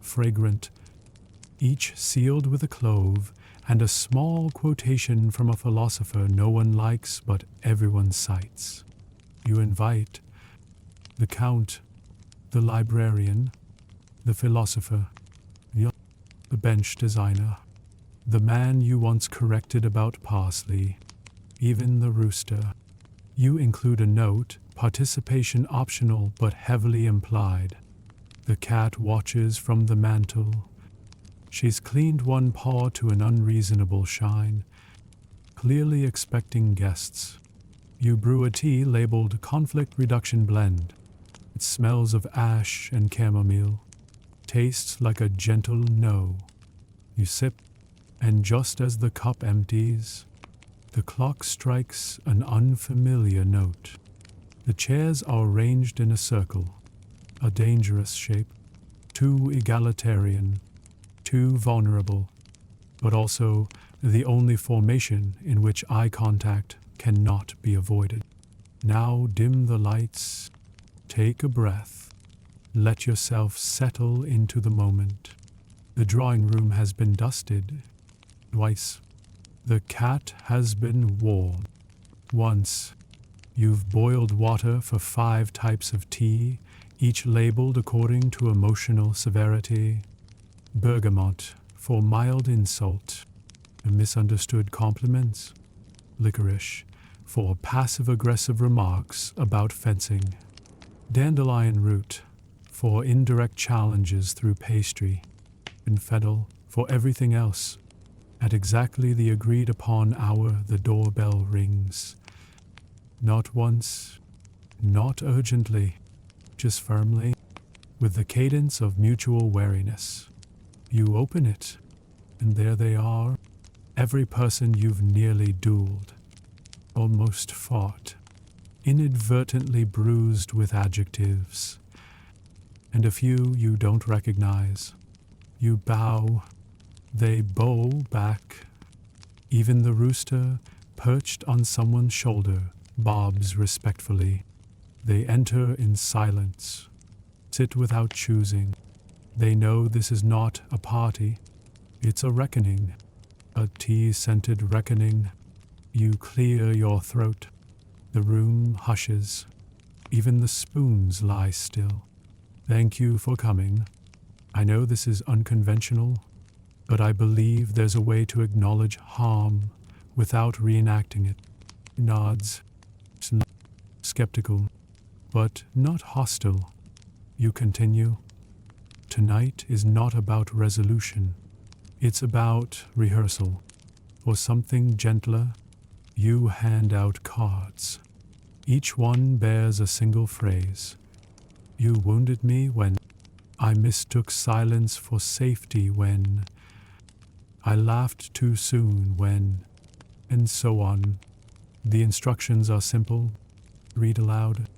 fragrant, each sealed with a clove and a small quotation from a philosopher no one likes but everyone cites. You invite the count, the librarian, the philosopher, the bench designer, the man you once corrected about parsley, even the rooster. You include a note, participation optional but heavily implied. The cat watches from the mantel. She's cleaned one paw to an unreasonable shine, clearly expecting guests. You brew a tea labeled Conflict Reduction Blend. It smells of ash and chamomile. Tastes like a gentle no. You sip, and just as the cup empties, The clock strikes an unfamiliar note. The chairs are arranged in a circle, a dangerous shape, too egalitarian, too vulnerable, but also the only formation in which eye contact cannot be avoided. Now dim the lights, take a breath, let yourself settle into the moment. The drawing room has been dusted twice. The cat has been warmed once. You've boiled water for 5 types of tea, each labeled according to emotional severity. Bergamot for mild insult and misunderstood compliments. Licorice for passive-aggressive remarks about fencing. Dandelion root for indirect challenges through pastry. And fennel for everything else. At exactly the agreed-upon hour, the doorbell rings. Not once, not urgently, just firmly, with the cadence of mutual wariness. You open it, and there they are, every person you've nearly dueled, almost fought, inadvertently bruised with adjectives, and a few you don't recognize. You bow, they bow back. Even the rooster, perched on someone's shoulder, bobs respectfully. They enter in silence, sit without choosing. They know this is not a party, it's a reckoning, a tea-scented reckoning. You clear your throat. The room hushes. Even the spoons lie still. Thank you for coming. I know this is unconventional, but I believe there's a way to acknowledge harm without reenacting it. Nods, skeptical, but not hostile. You continue. Tonight is not about resolution. It's about rehearsal. For something gentler, you hand out cards. Each one bears a single phrase. You wounded me when I mistook silence for safety when I laughed too soon when, and so on. The instructions are simple. Read aloud.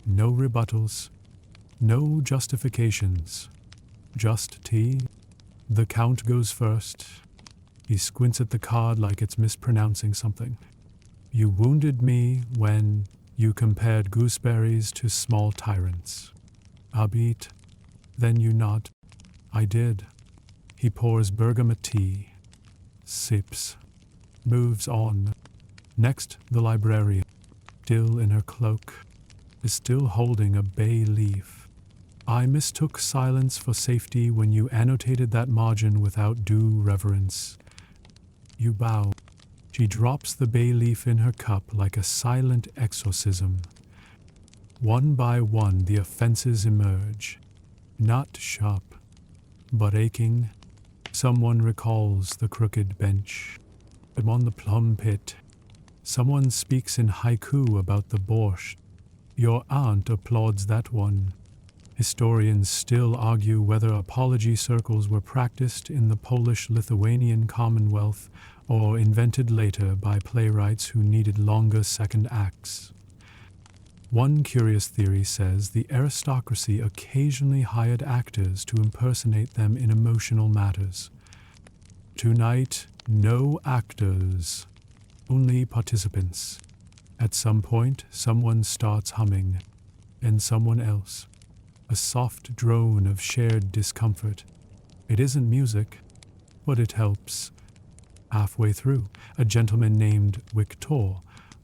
No rebuttals. No justifications. Just tea. The count goes first. He squints at the card like it's mispronouncing something. You wounded me when you compared gooseberries to small tyrants. Albeit, then you nod. I did. He pours bergamot tea. Sips. Moves on. Next, the librarian, still in her cloak, is still holding a bay leaf. I mistook silence for safety when you annotated that margin without due reverence. You bow. She drops the bay leaf in her cup like a silent exorcism. One by one the offenses emerge. Not sharp, but aching. Someone recalls the crooked bench. On the plum pit, someone speaks in haiku about the borscht. Your aunt applauds that one. Historians still argue whether apology circles were practiced in the Polish-Lithuanian Commonwealth or invented later by playwrights who needed longer second acts. One curious theory says the aristocracy occasionally hired actors to impersonate them in emotional matters. Tonight, no actors, only participants. At some point, someone starts humming, and someone else. A soft drone of shared discomfort. It isn't music, but it helps. Halfway through, a gentleman named Victor,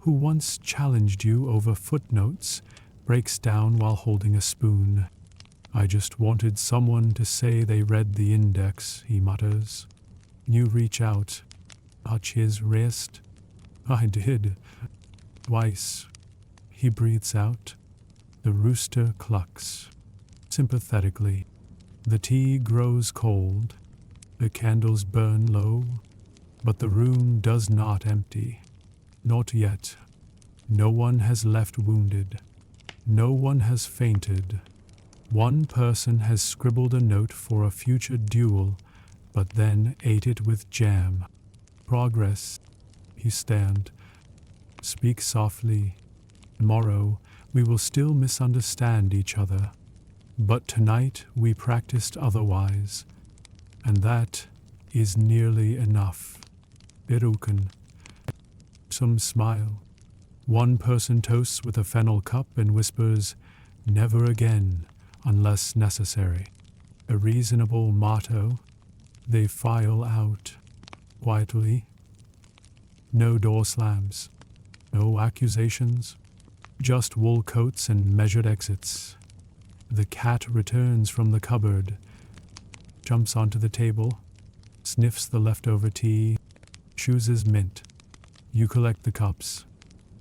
who once challenged you over footnotes, breaks down while holding a spoon. I just wanted someone to say they read the index, he mutters. You reach out, touch his wrist. I did. Twice. He breathes out. The rooster clucks. Sympathetically. The tea grows cold. The candles burn low. But the room does not empty. Not yet. No one has left wounded. No one has fainted. One person has scribbled a note for a future duel, but then ate it with jam. Progress. You stand, Speak softly. Tomorrow we will still misunderstand each other, but tonight we practiced otherwise, and that is nearly enough. Beruken. Some smile. One person toasts with a fennel cup and whispers, "Never again, unless necessary." A reasonable motto. They file out quietly. No door slams. No accusations. Just wool coats and measured exits. The cat returns from the cupboard, jumps onto the table, sniffs the leftover tea, chooses mint. You collect the cups,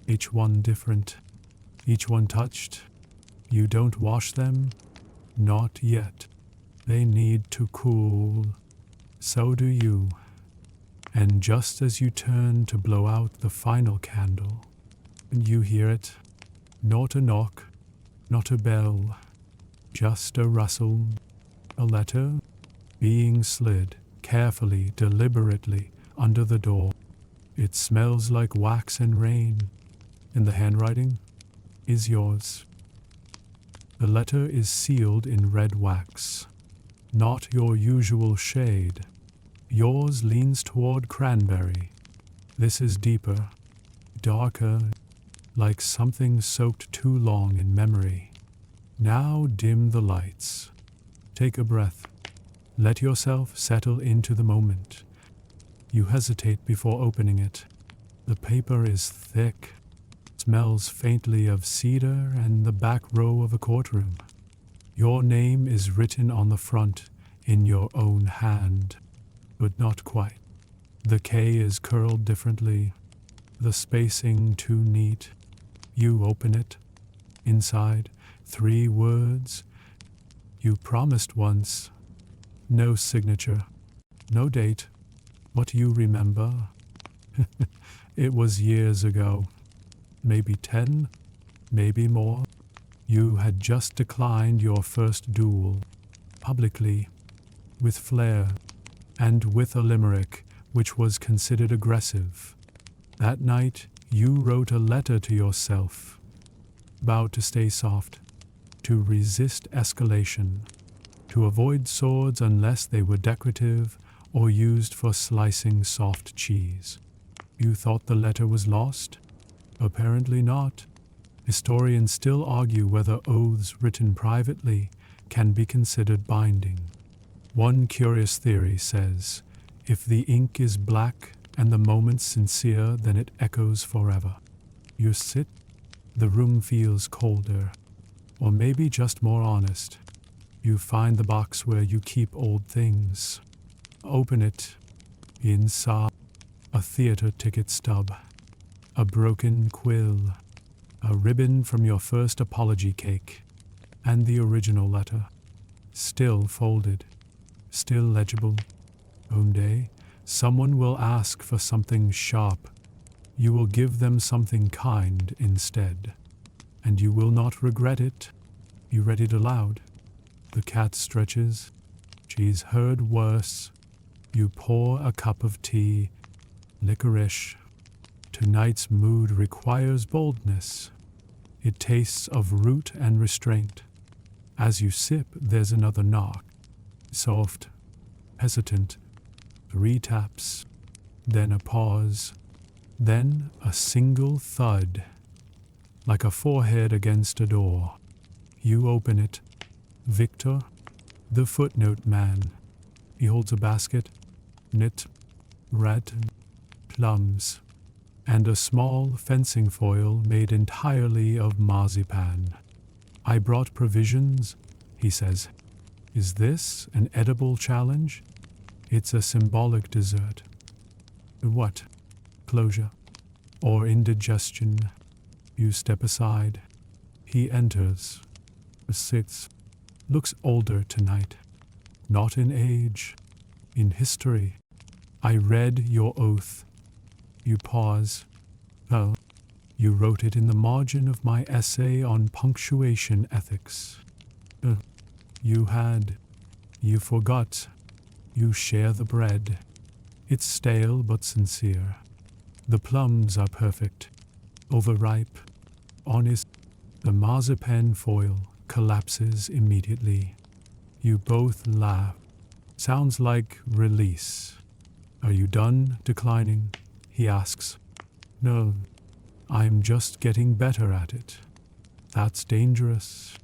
each one different, each one touched. You don't wash them? Not yet. They need to cool. So do you. And just as you turn to blow out the final candle, you hear it. Not a knock, not a bell, just a rustle, a letter being slid carefully, deliberately under the door. It smells like wax and rain, and the handwriting is yours. The letter is sealed in red wax, not your usual shade. Yours leans toward cranberry. This is deeper, darker, like something soaked too long in memory. Now dim the lights. Take a breath. Let yourself settle into the moment. You hesitate before opening it. The paper is thick, smells faintly of cedar and the back row of a courtroom. Your name is written on the front in your own hand, but not quite. The K is curled differently, the spacing too neat. You open it. Inside, 3 words. You promised once. No signature. No date. What you remember? It was years ago. Maybe 10, maybe more. You had just declined your first duel. Publicly. With flair. And with a limerick, which was considered aggressive. That night, you wrote a letter to yourself. Vowed to stay soft. To resist escalation. To avoid swords unless they were decorative or used for slicing soft cheese. You thought the letter was lost? Apparently not. Historians still argue whether oaths written privately can be considered binding. One curious theory says, if the ink is black and the moment sincere, then it echoes forever. You sit, the room feels colder, or maybe just more honest. You find the box where you keep old things. Open it. Inside, a theater ticket stub, a broken quill, a ribbon from your first apology cake, and the original letter. Still folded, still legible. One day, someone will ask for something sharp. You will give them something kind instead, and you will not regret it. You read it aloud. The cat stretches. She's heard worse. You pour a cup of tea. Licorice. Tonight's mood requires boldness. It tastes of root and restraint. As you sip, there's another knock. Soft, hesitant. 3 taps. Then a pause. Then a single thud. Like a forehead against a door. You open it. Victor, the footnote man. He holds a basket, knit, rat, plums, and a small fencing foil made entirely of marzipan. I brought provisions, he says. Is this an edible challenge? It's a symbolic dessert. What? Closure. Or indigestion. You step aside. He enters. Sits. Looks older tonight. Not in age. In history. I read your oath. You pause. Oh, you wrote it in the margin of my essay on punctuation ethics. You had. You forgot. You share the bread. It's stale but sincere. The plums are perfect. overripe, honest. The marzipan foil collapses immediately. You both laugh. Sounds like release. Are you done declining? He asks. No, I'm just getting better at it. That's dangerous.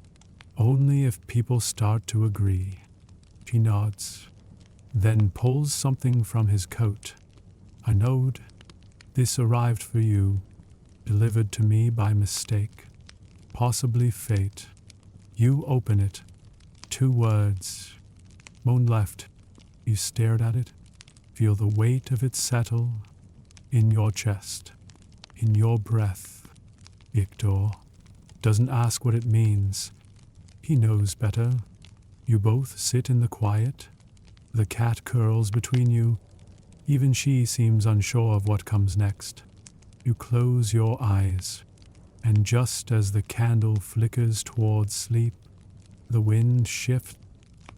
Only if people start to agree. She nods, then pulls something from his coat. A note. This arrived for you, delivered to me by mistake. Possibly fate. You open it. 2 words. Moan left. You stared at it. Feel the weight of it settle in your chest, in your breath. Victor doesn't ask what it means. He knows better. You both sit in the quiet. The cat curls between you. Even she seems unsure of what comes next. You close your eyes, and just as the candle flickers towards sleep, the wind shifts,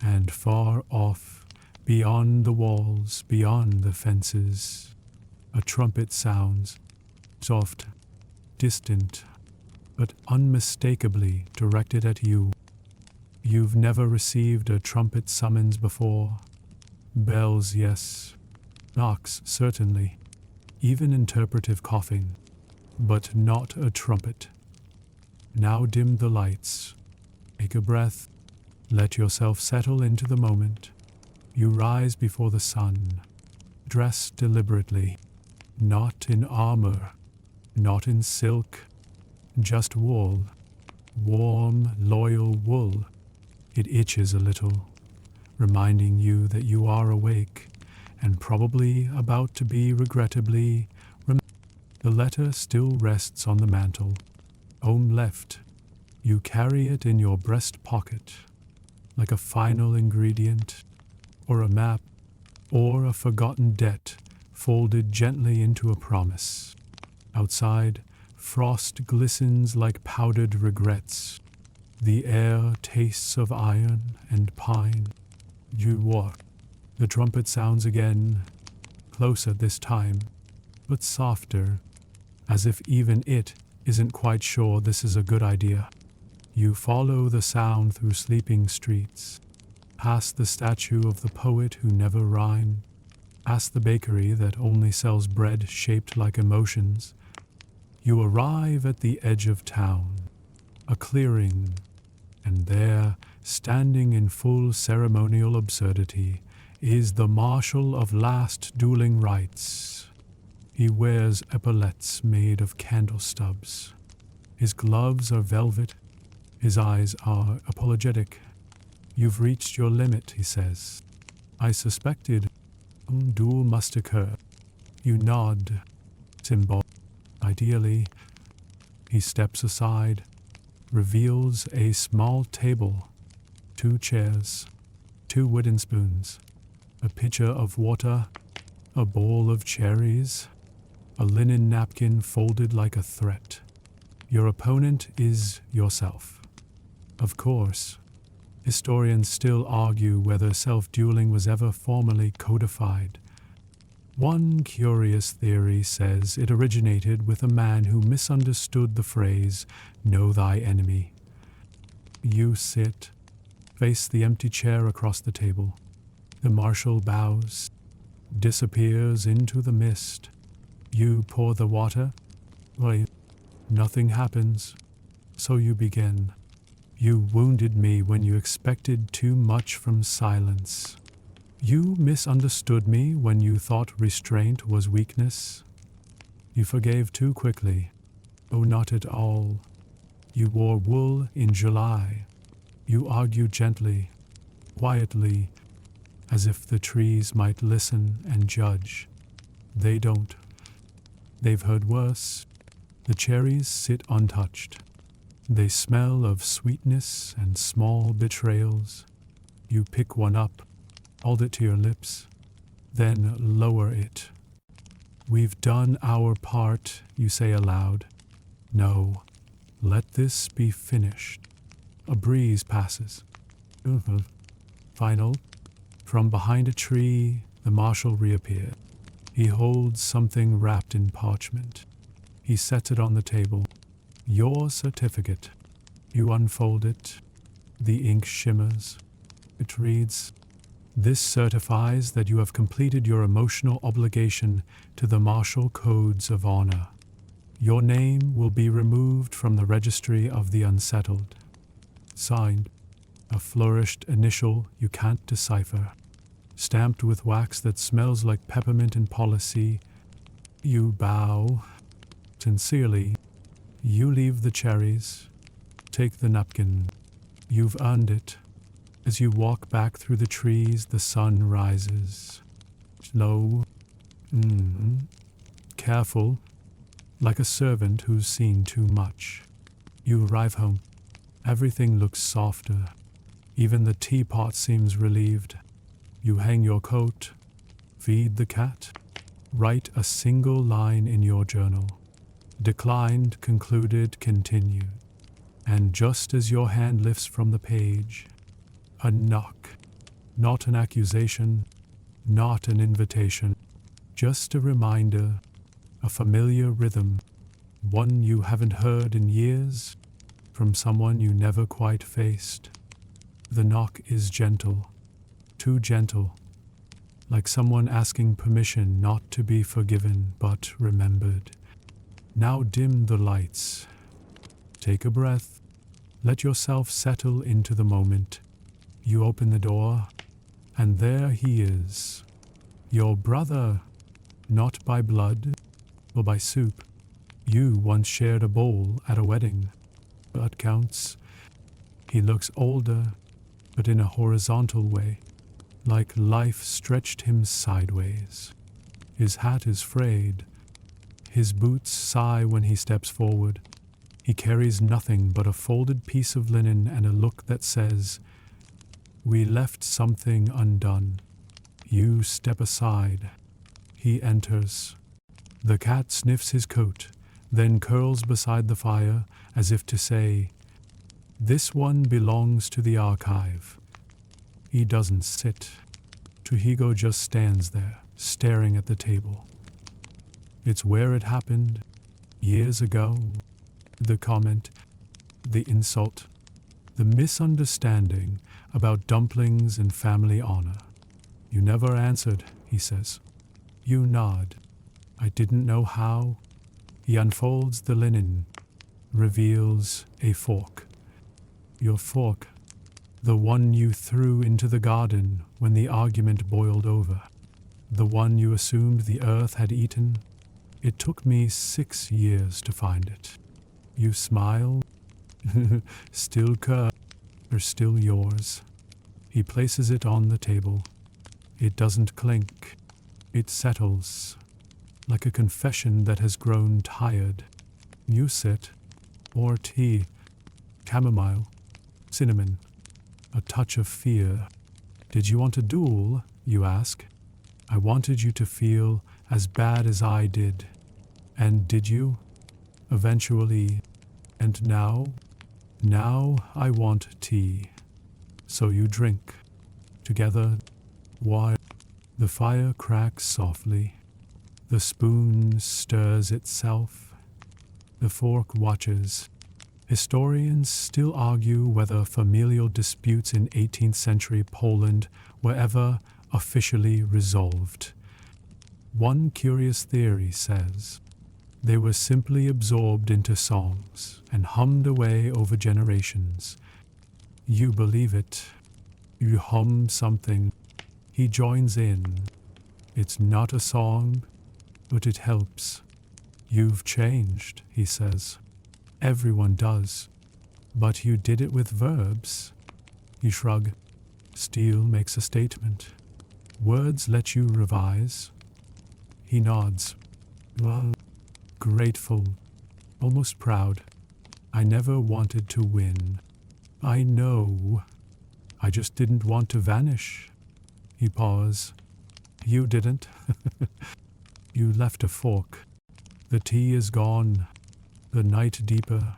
and far off, beyond the walls, beyond the fences, a trumpet sounds, soft, distant, but unmistakably directed at you. You've never received a trumpet summons before. Bells, yes. Knocks, certainly. Even interpretive coughing. But not a trumpet. Now dim the lights. Take a breath. Let yourself settle into the moment. You rise before the sun. Dress deliberately. Not in armor. Not in silk. Just wool. Warm, loyal wool. It itches a little, reminding you that you are awake and probably about to be regrettably. The letter still rests on the mantel. Home left. You carry it in your breast pocket, like a final ingredient, or a map, or a forgotten debt folded gently into a promise. Outside, frost glistens like powdered regrets. The air tastes of iron and pine. You walk. The trumpet sounds again, closer this time, but softer, as if even it isn't quite sure this is a good idea. You follow the sound through sleeping streets, past the statue of the poet who never rhymed, past the bakery that only sells bread shaped like emotions. You arrive at the edge of town, a clearing, and there, standing in full ceremonial absurdity, is the marshal of last dueling rites. He wears epaulets made of candle stubs. His gloves are velvet. His eyes are apologetic. You've reached your limit, he says. I suspected a duel must occur. You nod. Symbol. Ideally, he steps aside, reveals a small table, 2 chairs, 2 wooden spoons, a pitcher of water, a bowl of cherries, a linen napkin folded like a threat. Your opponent is yourself. Of course, historians still argue whether self-dueling was ever formally codified. One curious theory says it originated with a man who misunderstood the phrase, "Know thy enemy." You sit, face the empty chair across the table. The marshal bows, disappears into the mist. You pour the water. Wait, nothing happens. So you begin. You wounded me when you expected too much from silence. You misunderstood me when you thought restraint was weakness. You forgave too quickly. Oh, not at all. You wore wool in July. You argued gently, quietly, as if the trees might listen and judge. They don't. They've heard worse. The cherries sit untouched. They smell of sweetness and small betrayals. You pick one up, hold it to your lips, then lower it. We've done our part, you say aloud. No, let this be finished. A breeze passes. Final. From behind a tree, the marshal reappears. He holds something wrapped in parchment. He sets it on the table. Your certificate. You unfold it. The ink shimmers. It reads, "This certifies that you have completed your emotional obligation to the martial codes of honor. Your name will be removed from the registry of the unsettled." Signed, a flourished initial you can't decipher, stamped with wax that smells like peppermint and policy. You bow. Sincerely, you leave the cherries. Take the napkin. You've earned it. As you walk back through the trees, the sun rises. Slow. Careful. Like a servant who's seen too much. You arrive home. Everything looks softer. Even the teapot seems relieved. You hang your coat. Feed the cat. Write a single line in your journal. Declined, concluded, continued. And just as your hand lifts from the page, a knock. Not an accusation, not an invitation. Just a reminder, a familiar rhythm, one you haven't heard in years, from someone you never quite faced. The knock is gentle, too gentle, like someone asking permission not to be forgiven but remembered. Now dim the lights. Take a breath. Let yourself settle into the moment. You open the door, and there he is. Your brother, not by blood or by soup. You once shared a bowl at a wedding. That counts. He looks older, but in a horizontal way, like life stretched him sideways. His hat is frayed. His boots sigh when he steps forward. He carries nothing but a folded piece of linen and a look that says, "We left something undone." You step aside. He enters. The cat sniffs his coat, then curls beside the fire as if to say, "This one belongs to the archive." He doesn't sit. Trujillo just stands there, staring at the table. It's where it happened, years ago. The comment, the insult, the misunderstanding about dumplings and family honor. "You never answered," he says. You nod. "I didn't know how." He unfolds the linen, reveals a fork. Your fork, the one you threw into the garden when the argument boiled over. The one you assumed the earth had eaten. It took me 6 years to find it. You smile. Still curved, or still yours. He places it on the table. It doesn't clink. It settles, like a confession that has grown tired. You sit. More tea. Chamomile. Cinnamon. A touch of fear. "Did you want a duel?" you ask. "I wanted you to feel as bad as I did." "And did you?" "Eventually." "And now?" "Now I want tea." So you drink. Together. While the fire cracks softly. The spoon stirs itself. The fork watches. Historians still argue whether familial disputes in 18th century Poland were ever officially resolved. One curious theory says they were simply absorbed into songs and hummed away over generations. You believe it. You hum something. He joins in. It's not a song, but it helps. "You've changed," he says. "Everyone does. But you did it with verbs." You shrug. Steele makes a statement. "Words let you revise." He nods. "Well, grateful, almost proud. I never wanted to win. I know. I just didn't want to vanish." He pauses. "You didn't." You left a fork. The tea is gone. The night deeper.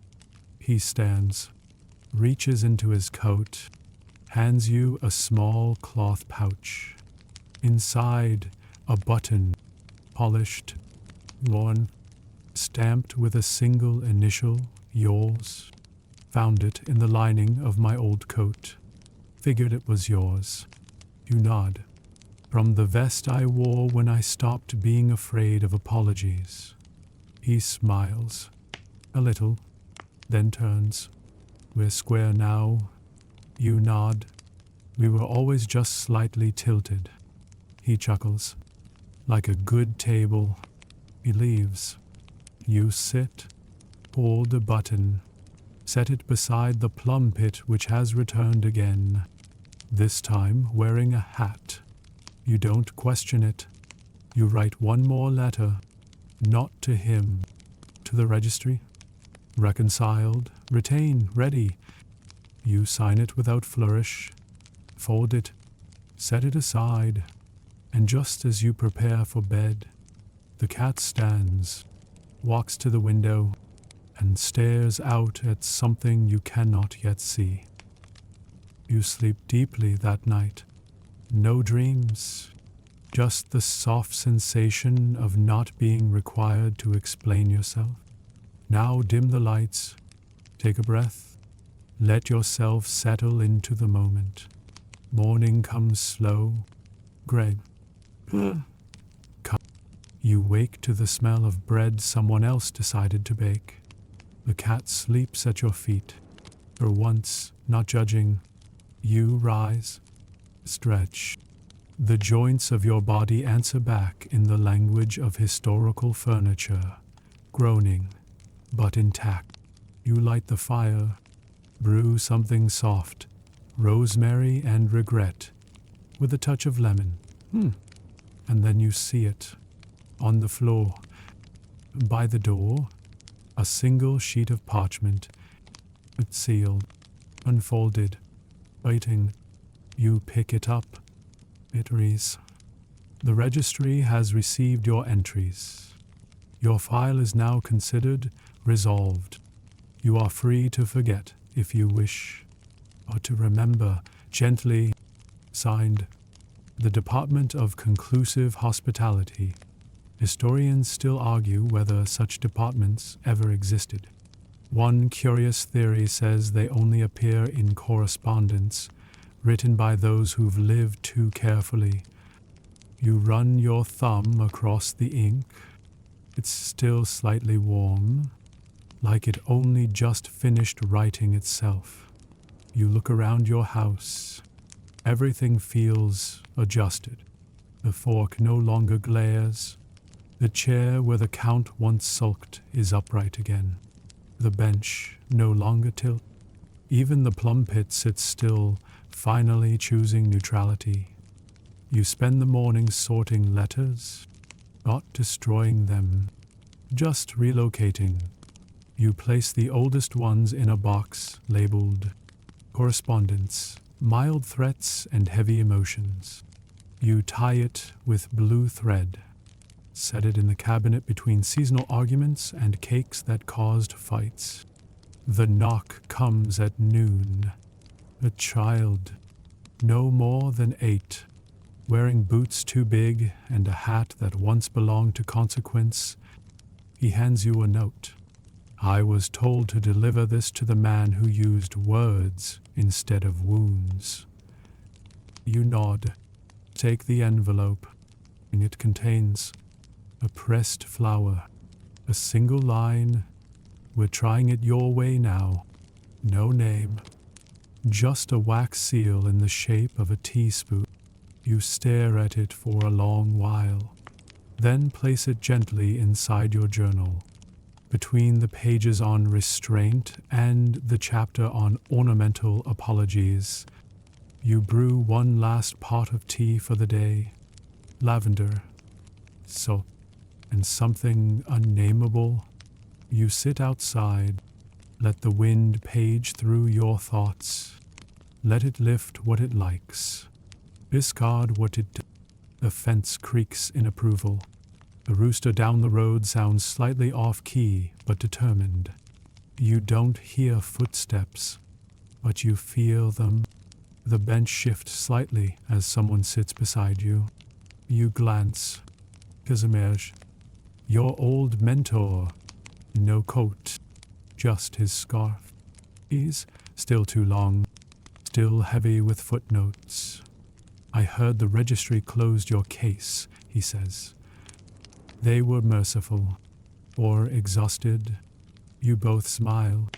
He stands, reaches into his coat, hands you a small cloth pouch. Inside, a button, polished, worn. stamped with a single initial, yours. Found it in the lining of my old coat. Figured it was yours. You nod. From the vest I wore when I stopped being afraid of apologies. He smiles. A little, then turns. We're square now. You nod. We were always just slightly tilted. He chuckles. Like a good table. He leaves. You sit. Pull the button. Set it beside the plum pit which has returned again. This time wearing a hat. You don't question it. You write one more letter. Not to him. To the registry. Reconciled. Retain. Ready. You sign it without flourish. Fold it. Set it aside. And just as you prepare for bed, the cat stands, walks to the window, and stares out at something you cannot yet see. You sleep deeply that night. No dreams, just the soft sensation of not being required to explain yourself. Now dim the lights, take a breath, let yourself settle into the moment. Morning comes slow, gray. You wake to the smell of bread someone else decided to bake. The cat sleeps at your feet. For once, not judging, you rise, stretch. The joints of your body answer back in the language of historical furniture, groaning, but intact. You light the fire, brew something soft, rosemary and regret, with a touch of lemon. And then you see it, on the floor, by the door, a single sheet of parchment. It's sealed, unfolded, waiting. You pick it up. It reads, "The registry has received your entries. Your file is now considered resolved. You are free to forget if you wish, or to remember gently. Signed, the Department of Conclusive Hospitality." Historians still argue whether such departments ever existed. One curious theory says they only appear in correspondence, written by those who've lived too carefully. You run your thumb across the ink. It's still slightly warm, like it only just finished writing itself. You look around your house. Everything feels adjusted. The fork no longer glares. The chair where the Count once sulked is upright again. The bench no longer tilts. Even the plum pit sits still, finally choosing neutrality. You spend the morning sorting letters, not destroying them, just relocating. You place the oldest ones in a box labeled correspondence, mild threats and heavy emotions. You tie it with blue thread. Set it in the cabinet between seasonal arguments and cakes that caused fights. The knock comes at noon. A child, no more than 8, wearing boots too big and a hat that once belonged to consequence. He hands you a note. "I was told to deliver this to the man who used words instead of wounds." You nod. Take the envelope, and it contains a pressed flower, a single line. "We're trying it your way now." No name. Just a wax seal in the shape of a teaspoon. You stare at it for a long while, then place it gently inside your journal. Between the pages on restraint and the chapter on ornamental apologies, you brew one last pot of tea for the day. Lavender, salt, and something unnameable. You sit outside. Let the wind page through your thoughts. Let it lift what it likes. Discard what it does. The fence creaks in approval. The rooster down the road sounds slightly off-key, but determined. You don't hear footsteps, but you feel them. The bench shifts slightly as someone sits beside you. You glance. Kazimierz, your old mentor, No coat, just his scarf. He's still too long, still heavy with footnotes. I heard the registry closed your case, he says. They were merciful, or exhausted. You both smile.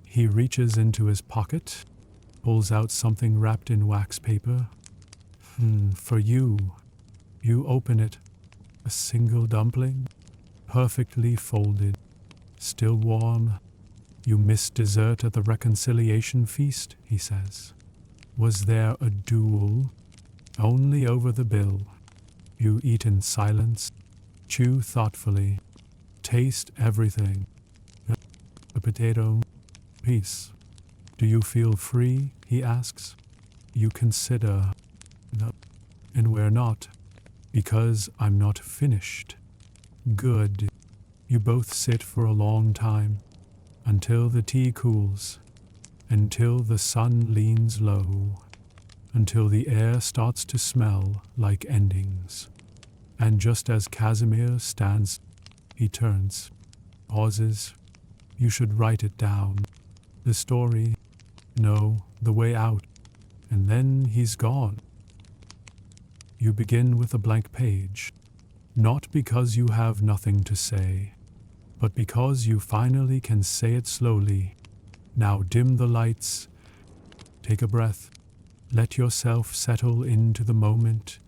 He reaches into his pocket, pulls out something wrapped in wax paper. For you. You open it. A single dumpling, perfectly folded, still warm. You missed dessert at the reconciliation feast, he says. Was there a duel? Only over the bill. You eat in silence, chew thoughtfully, taste everything. A potato, peace. Do you feel free? He asks. You consider. No. And we're not, because I'm not finished. Good. You both sit for a long time, until the tea cools, until the sun leans low, until the air starts to smell like endings. And just as Casimir stands, he turns, pauses. You should write it down. The story, no, the way out. And then he's gone. You begin with a blank page, not because you have nothing to say, but because you finally can say it slowly. Now dim the lights, take a breath, let yourself settle into the moment.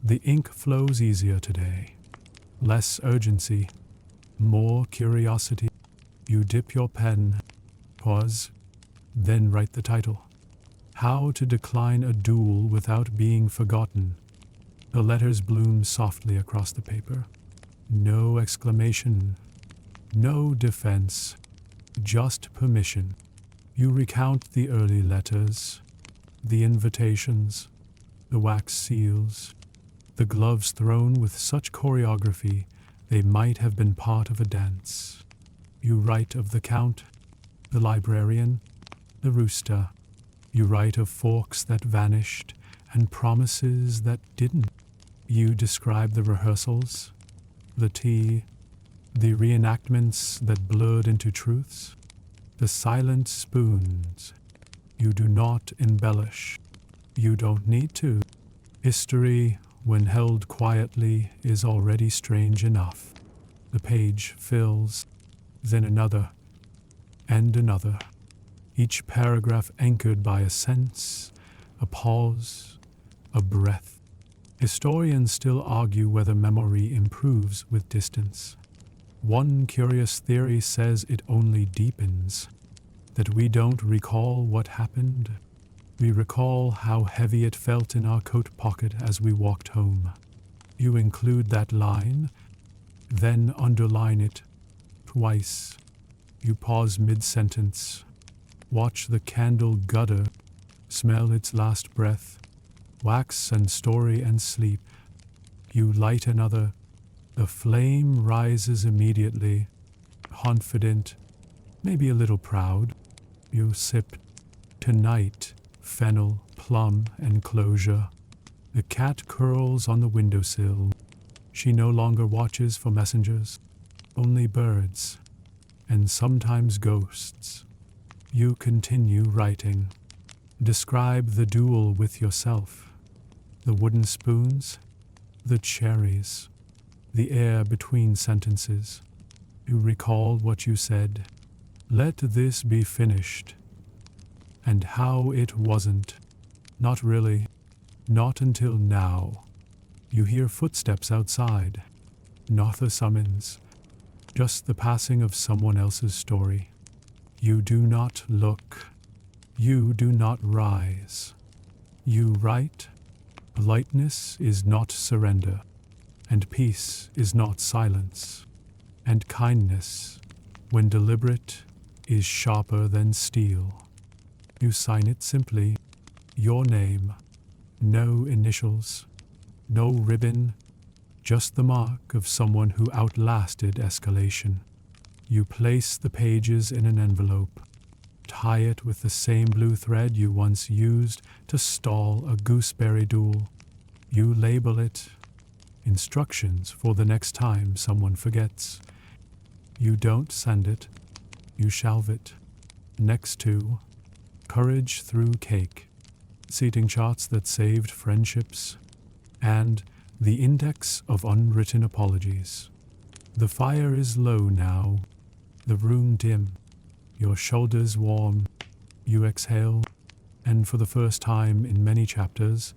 The ink flows easier today, less urgency, more curiosity. You dip your pen, pause, then write the title. How to decline a duel without being forgotten. The letters bloom softly across the paper. No exclamation, no defense, just permission. You recount the early letters, the invitations, the wax seals, the gloves thrown with such choreography they might have been part of a dance. You write of the count, the librarian, the rooster. You write of forks that vanished and promises that didn't. You describe the rehearsals, the tea, the reenactments that blurred into truths, the silent spoons. You do not embellish. You don't need to. History, when held quietly, is already strange enough. The page fills, then another, and another. Each paragraph anchored by a sense, a pause, a breath. Historians still argue whether memory improves with distance. One curious theory says it only deepens, that we don't recall what happened. We recall how heavy it felt in our coat pocket as we walked home. You include that line, then underline it twice. You pause mid-sentence, watch the candle gutter, smell its last breath, wax and story and sleep. You light another. The flame rises immediately, confident, maybe a little proud. You sip. Tonight, fennel, plum, and closure. The cat curls on the windowsill. She no longer watches for messengers, only birds, and sometimes ghosts. You continue writing. Describe the duel with yourself. The wooden spoons, the cherries, the air between sentences. You recall what you said. Let this be finished. And how it wasn't. Not really. Not until now. You hear footsteps outside. Not a summons. Just the passing of someone else's story. You do not look. You do not rise. You write. Lightness is not surrender, and peace is not silence, and kindness, when deliberate, is sharper than steel. You sign it simply, your name, no initials, no ribbon, just the mark of someone who outlasted escalation. You place the pages in an envelope, tie it with the same blue thread you once used to stall a gooseberry duel. You label it, instructions for the next time someone forgets. You don't send it, you shelve it. Next to Courage Through Cake, seating charts that saved friendships, and the index of unwritten apologies. The fire is low now, the room dim, your shoulders warm, you exhale, and for the first time in many chapters,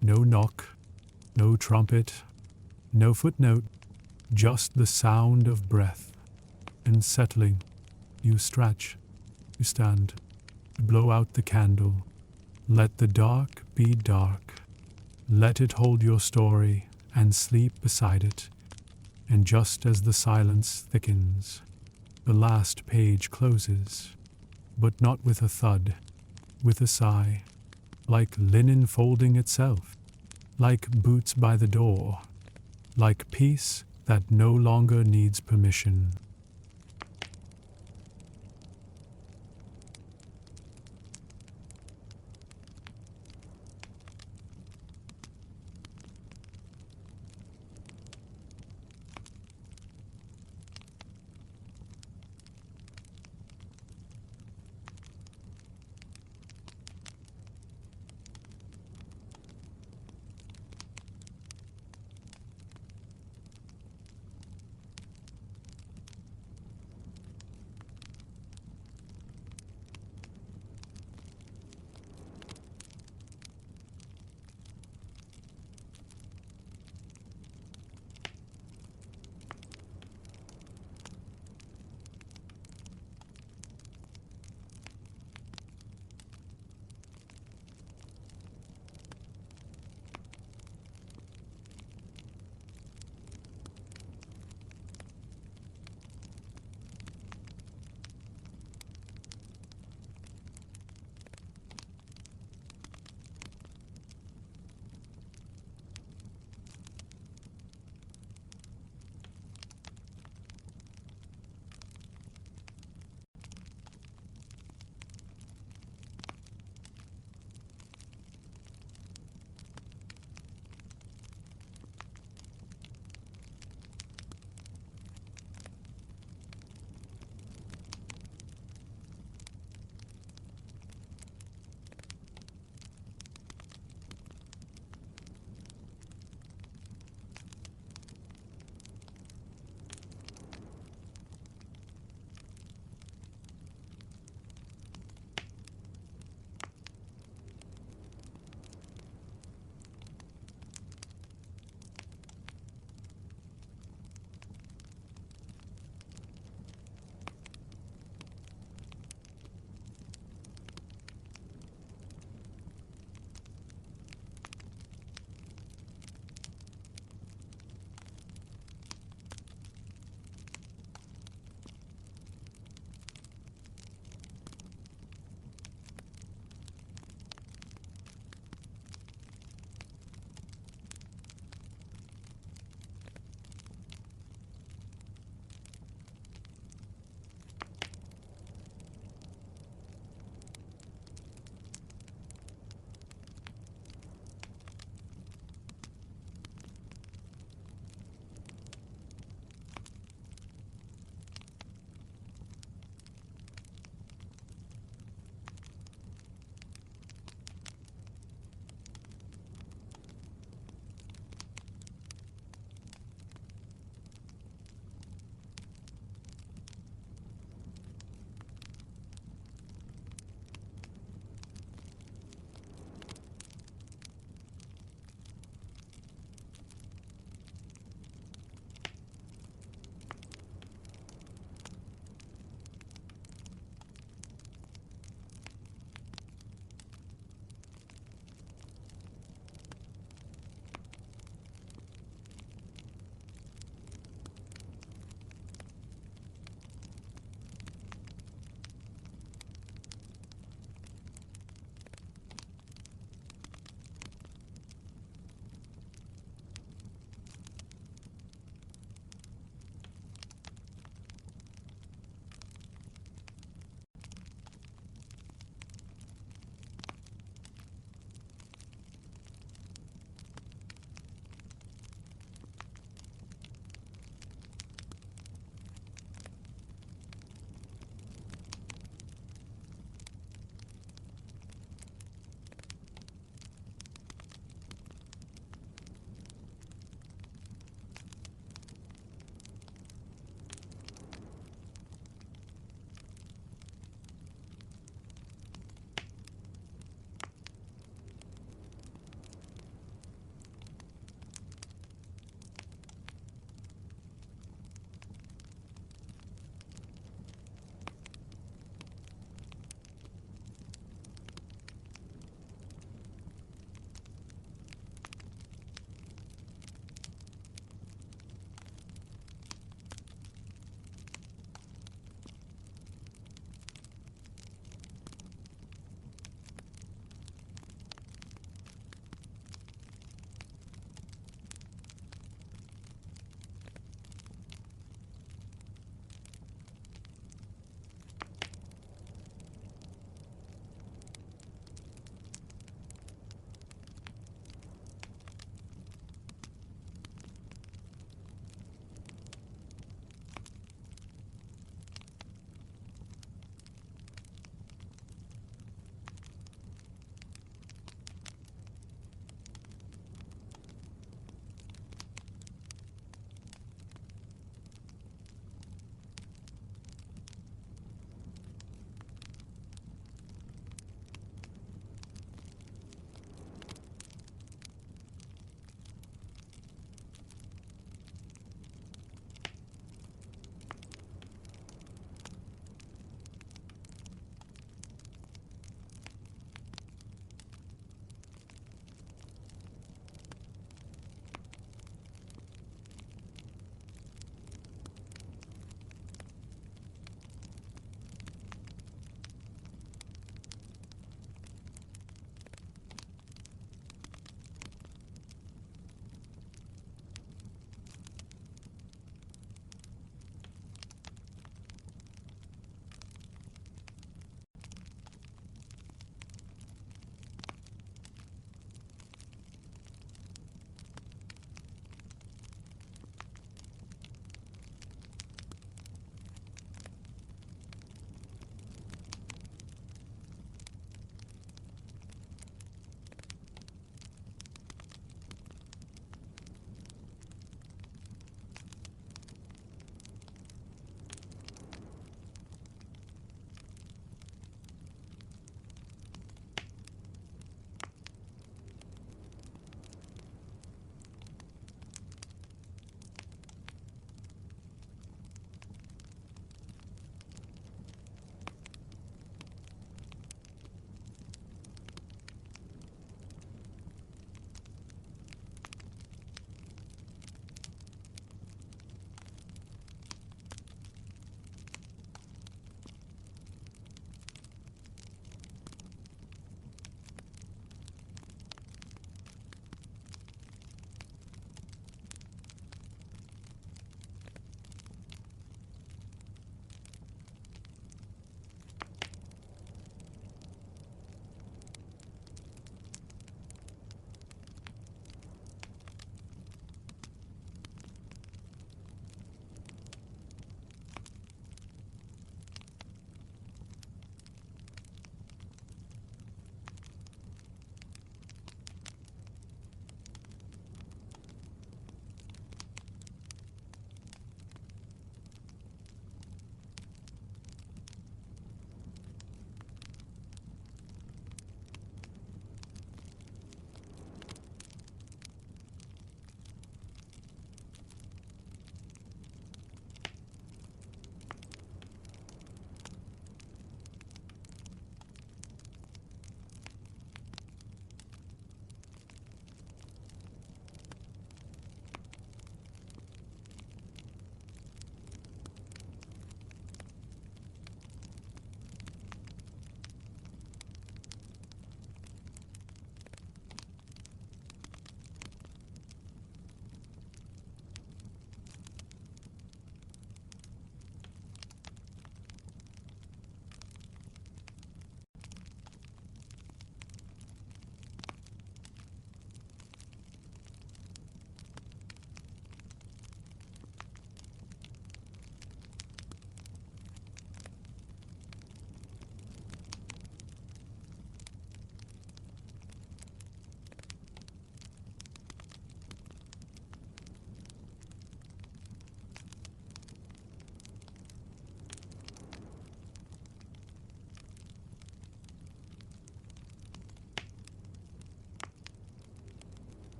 no knock, no trumpet, no footnote, just the sound of breath. And settling, you stretch, you stand, blow out the candle. Let the dark be dark. Let it hold your story and sleep beside it. And just as the silence thickens, the last page closes, but not with a thud, with a sigh, like linen folding itself, like boots by the door, like peace that no longer needs permission.